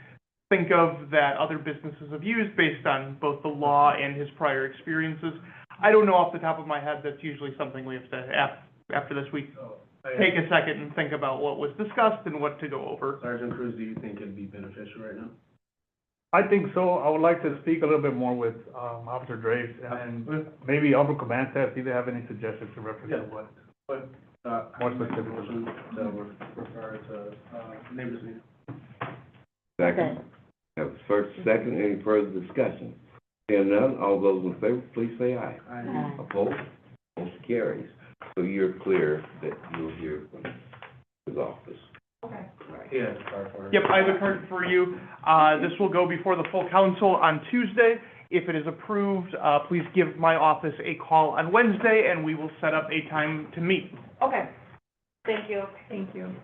think of that other businesses have used based on both the law and his prior experiences. I don't know off the top of my head. That's usually something we have to, after this week, take a second and think about what was discussed and what to go over. Sergeant Cruz, do you think it'd be beneficial right now? I think so. I would like to speak a little bit more with Officer Drapes, and then maybe Upper Command staff, see if they have any suggestions to represent what. More specific. Motion to refer to neighbors meeting. Second. Have first, second, any further discussion? Hearing none, all those in favor, please say aye. Aye. Opposed? Motion carries. So you're clear that you'll hear from his office. Okay. Yeah, sorry for it. Yep, I have a card for you. This will go before the full council on Tuesday. If it is approved, please give my office a call on Wednesday, and we will set up a time to meet. Okay, thank you. Thank you.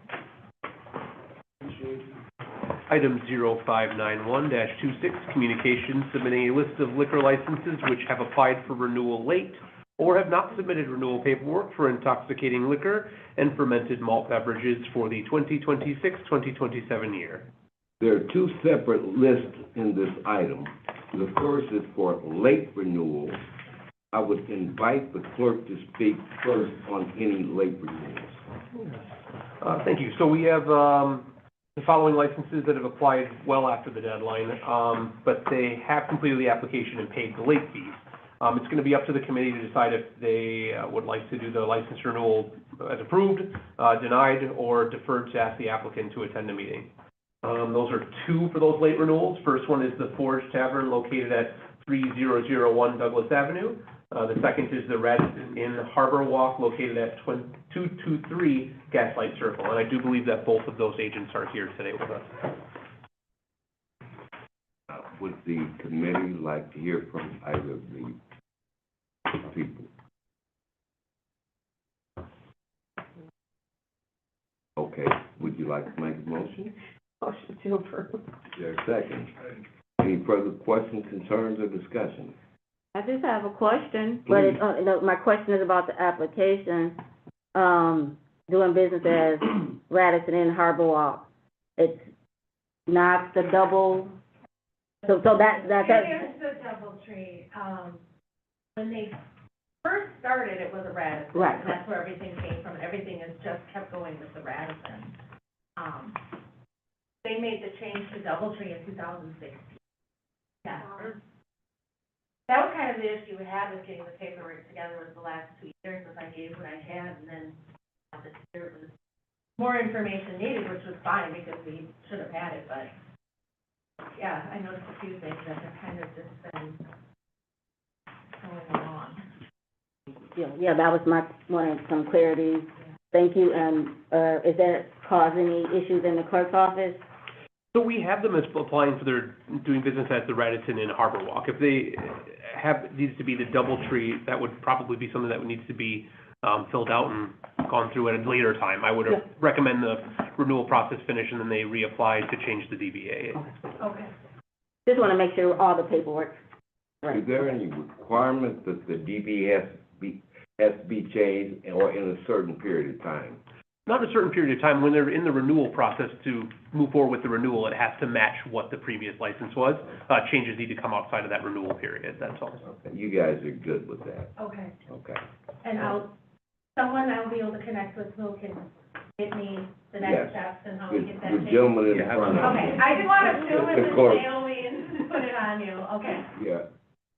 Item 0591-26, communications, submitting a list of liquor licenses which have applied for renewal late or have not submitted renewal paperwork for intoxicating liquor and fermented malt beverages for the 2026-2027 year. There are two separate lists in this item. The first is for late renewals. I would invite the clerk to speak first on any late renewals. Thank you. So we have the following licenses that have applied well after the deadline, but they have completed the application and paid the late fees. It's going to be up to the committee to decide if they would like to do the license renewal as approved, denied, or deferred to ask the applicant to attend the meeting. Those are two for those late renewals. First one is the Forge Tavern located at 3001 Douglas Avenue. The second is the Red Inn Harbor Walk located at 223 Gaslight Circle. And I do believe that both of those agents are here today with us. Would the committee like to hear from either of the people? you like to make a motion? Motion to approve. Is there a second? Any further questions, concerns, or discussion? I just have a question, but it's, my question is about the application, doing business as Radisson Inn Harbor Walk. It's not the double, so that's. It is the DoubleTree. When they first started, it was a Radisson. Right. And that's where everything came from, and everything has just kept going with the Radisson. They made the change to DoubleTree in 2016. Yeah. That was kind of the issue we had with getting the paperwork together was the last 2 years, was I gave what I had, and then this year was more information needed, which was fine, because we should have had it, but, yeah, I noticed a few things that have kind of just been going along. Yeah, that was my, wanting some clarity. Thank you, and, is that cause any issues in the clerk's office? So we have them as applying for their, doing business as the Radisson Inn Harbor Walk. If they needs to be the DoubleTree, that would probably be something that needs to be filled out and gone through at a later time. I would recommend the renewal process finish and then they reapply to change the DBA. Okay. Just want to make sure all the paperwork. Right. Is there any requirement that the DB has to be changed or in a certain period of time? Not a certain period of time. When they're in the renewal process to move forward with the renewal, it has to match what the previous license was. Changes need to come outside of that renewal period, that's all. Okay, you guys are good with that. Okay. Okay. And someone I'll be able to connect with who can get me the Yes. next steps and how we get that The changed. gentleman in front of Okay, you. I didn't want to assume The it clerk. was mail me and put it on you, okay. Yeah,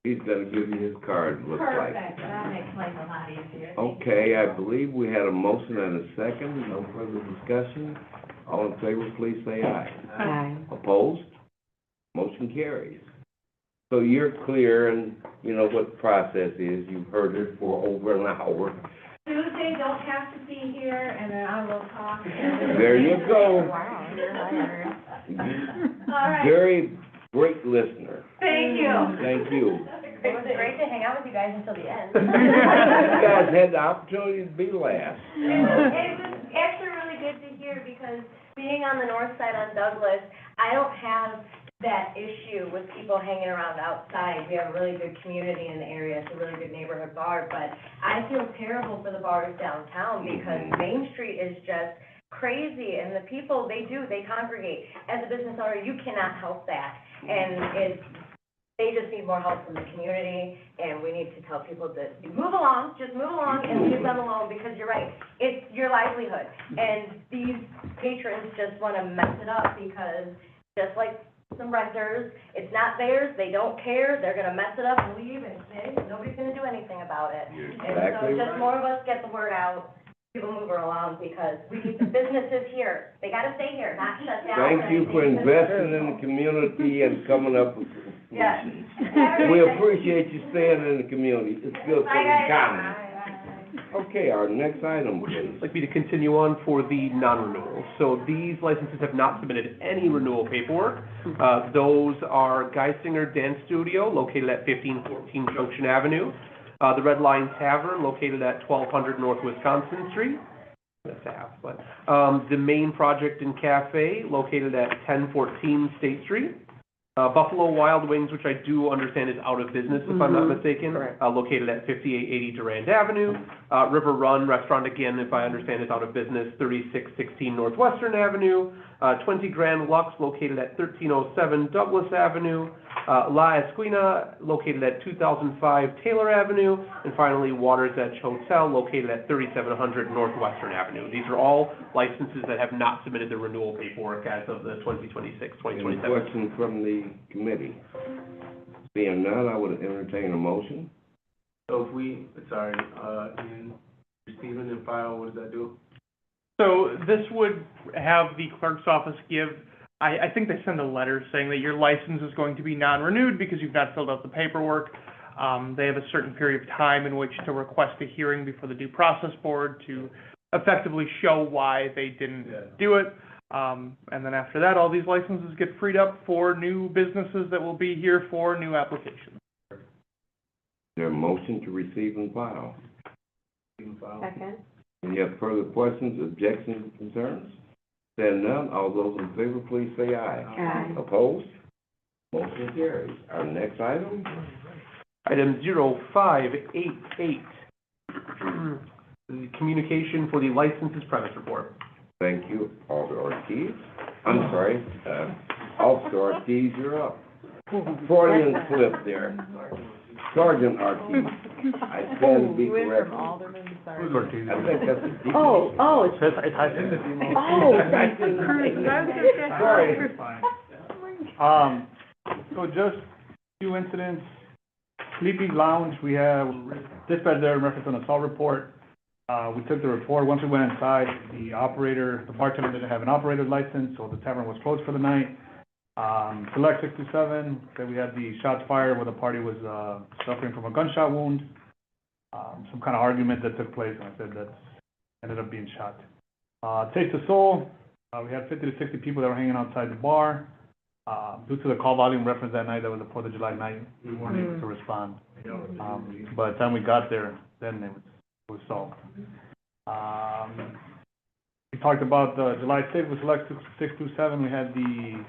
he's gonna give you his card, looks like. Perfect, that makes life a lot easier. Okay, I believe we had a motion and a second, no further discussion. All in favor, please say aye. Aye. Opposed? Motion carries. So you're clear and you know what the process is, you've heard it for over an hour. Tuesday, don't have to be here, and then I will talk. There you go. Wow, you're hired. All right, Very great listener. thank you. Thank you. It was great to hang out with you guys until the end. You guys had the opportunity to be last. It was actually really good to hear, because being on the north side on Douglas, I don't have that issue with people hanging around outside. We have a really good community in the area, it's a really good neighborhood bar, but I feel terrible for the bars downtown, because Main Street is just crazy, and the people, they congregate. As a business owner, you cannot help that, and they just need more help from the community, and we need to tell people to move along, just move along and leave them alone, because you're right, it's your livelihood. And these patrons just want to mess it up, because just like some renters, it's not theirs, they don't care, they're gonna mess it up and leave, and nobody's gonna do anything about it. You're And exactly so just right. more of us get the word out, people move her along, because we need the businesses here, they gotta stay here, not shut down. Thank you for investing in the community and coming up with Yes. solutions. We appreciate you staying in the community, it's good for the economy. Okay, our next item, please. I'd like me to continue on for the non-renewals. So these licenses have not submitted any renewal paperwork. Those are Geisinger Dance Studio, located at 1514 Junction Avenue. The Red Lion Tavern, located at 1200 North Wisconsin Street. That's half, but, the Main Project and Cafe, located at 1014 State Street. Buffalo Wild Wings, which I do understand is out of business, if I'm not mistaken, located at 5880 Durand Avenue. River Run Restaurant, again, if I understand, is out of business, 3616 Northwestern Avenue. 20 Grand Lux, located at 1307 Douglas Avenue. La Esquina, located at 2005 Taylor Avenue. And finally, Water's Edge Hotel, located at 3700 Northwestern Avenue. These are all licenses that have not submitted their renewal paperwork as of the 2026-2027. Any questions from the committee? Being none, I would entertain a motion. So if we, in receiving and file, what does that do? So this would have the clerk's office give, I think they send a letter saying that your license is going to be non-renewed because you've not filled out the paperwork. They have a certain period of time in which to request a hearing before the due process board to effectively show why they didn't do it. And then after that, all these licenses get freed up for new businesses that will be here for new applications. Is there a motion to receive and file? Second. Any have further questions, objections, concerns? Seeing none, all those in favor, please say aye. Aye. Opposed? Motion carries. Our next item? Item 0588, the communication for the licenses premise report. Thank you, Alder Ortiz. I'm sorry, Officer Ortiz, you're up. Freudian slip there. Sergeant Ortiz. I stand to be We went corrected. from Alderman to Who's Sergeant. Ortiz? I think that's a deep. Oh, It's high second. thank you. Sorry. So just a few incidents. Sleepy's Lounge, we have dispatch there in reference to an assault report. We took the report. Once we went inside, the bartender didn't have an operator's license, so the tavern was closed for the night. Select 627, said we had the shots fired where the party was, suffering from a gunshot wound. Some kind of argument that took place, and I said that ended up being shot. Taste of Soul, we had 50 to 60 people that were hanging outside the bar. Due to the call volume reference that night, that was the 4th of July night, we weren't able to respond. By the time we got there, then it was solved. We talked about July 6th with Select 627, we had the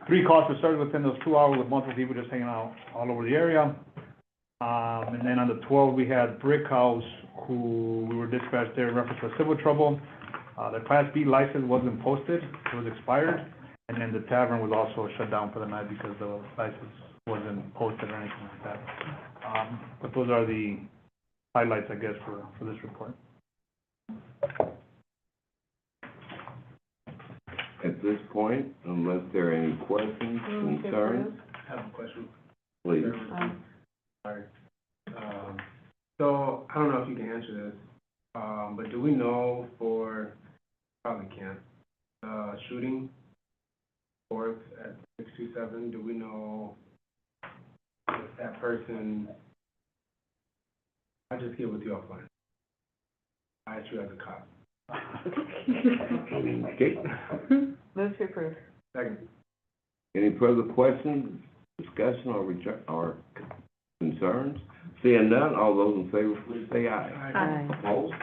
3 calls for service within those 2 hours with multiple people just hanging out all over the area. And then on the 12th, we had Brick House, who we were dispatched there in reference to civil trouble. Their Class B license wasn't posted, it was expired. And then the tavern was also shut down for the night because the license wasn't posted or anything like that. But those are the highlights, I guess, for this report. At this point, unless there are any questions, concerns, I have a question. please. Sorry. So, I don't know if you can answer this, but do we know probably can't, shooting reports at 627, do we know if that person, I'll just get with you offline. I ask you as a cop. Okay. Move to approve. Second. Any further questions, discussion, or concerns? Seeing none, all those in favor, please say aye. Aye. Opposed?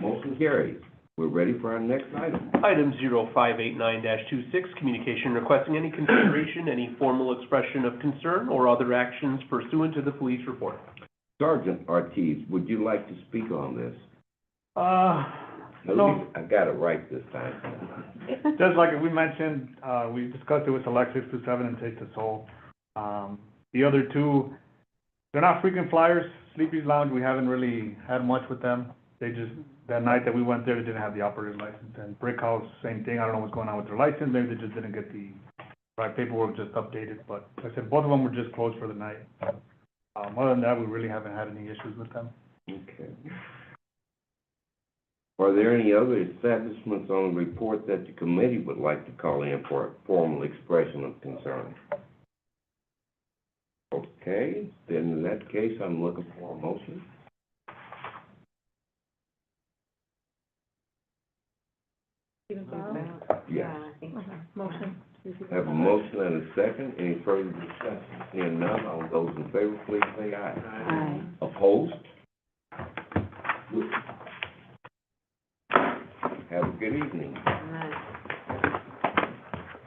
Motion carries. We're ready for our next item. Item 0589-26, communication requesting any consideration, any formal expression of concern, or other actions pursuant to the police report. Sergeant Ortiz, would you like to speak on this? At No. least I got it right this time. Just like we mentioned, we discussed it with Select 627 and Taste of Soul. The other two, they're not frequent flyers. Sleepy's Lounge, we haven't really had much with them. They just, that night that we went there, they didn't have the operator's license. And Brick House, same thing. I don't know what's going on with their license. Maybe they just didn't get the right paperwork just updated. But like I said, both of them were just closed for the night. Other than that, we really haven't had any issues with them. Okay. Are there any other establishments on the report that the committee would like to call in for a formal expression of concern? Okay, then in that case, I'm looking for a motion. Yes. Yeah, I think so. Motion. Have a motion and a second. Any further discussion? Seeing none, all those in favor, please say aye. Aye. Opposed? Have a good evening.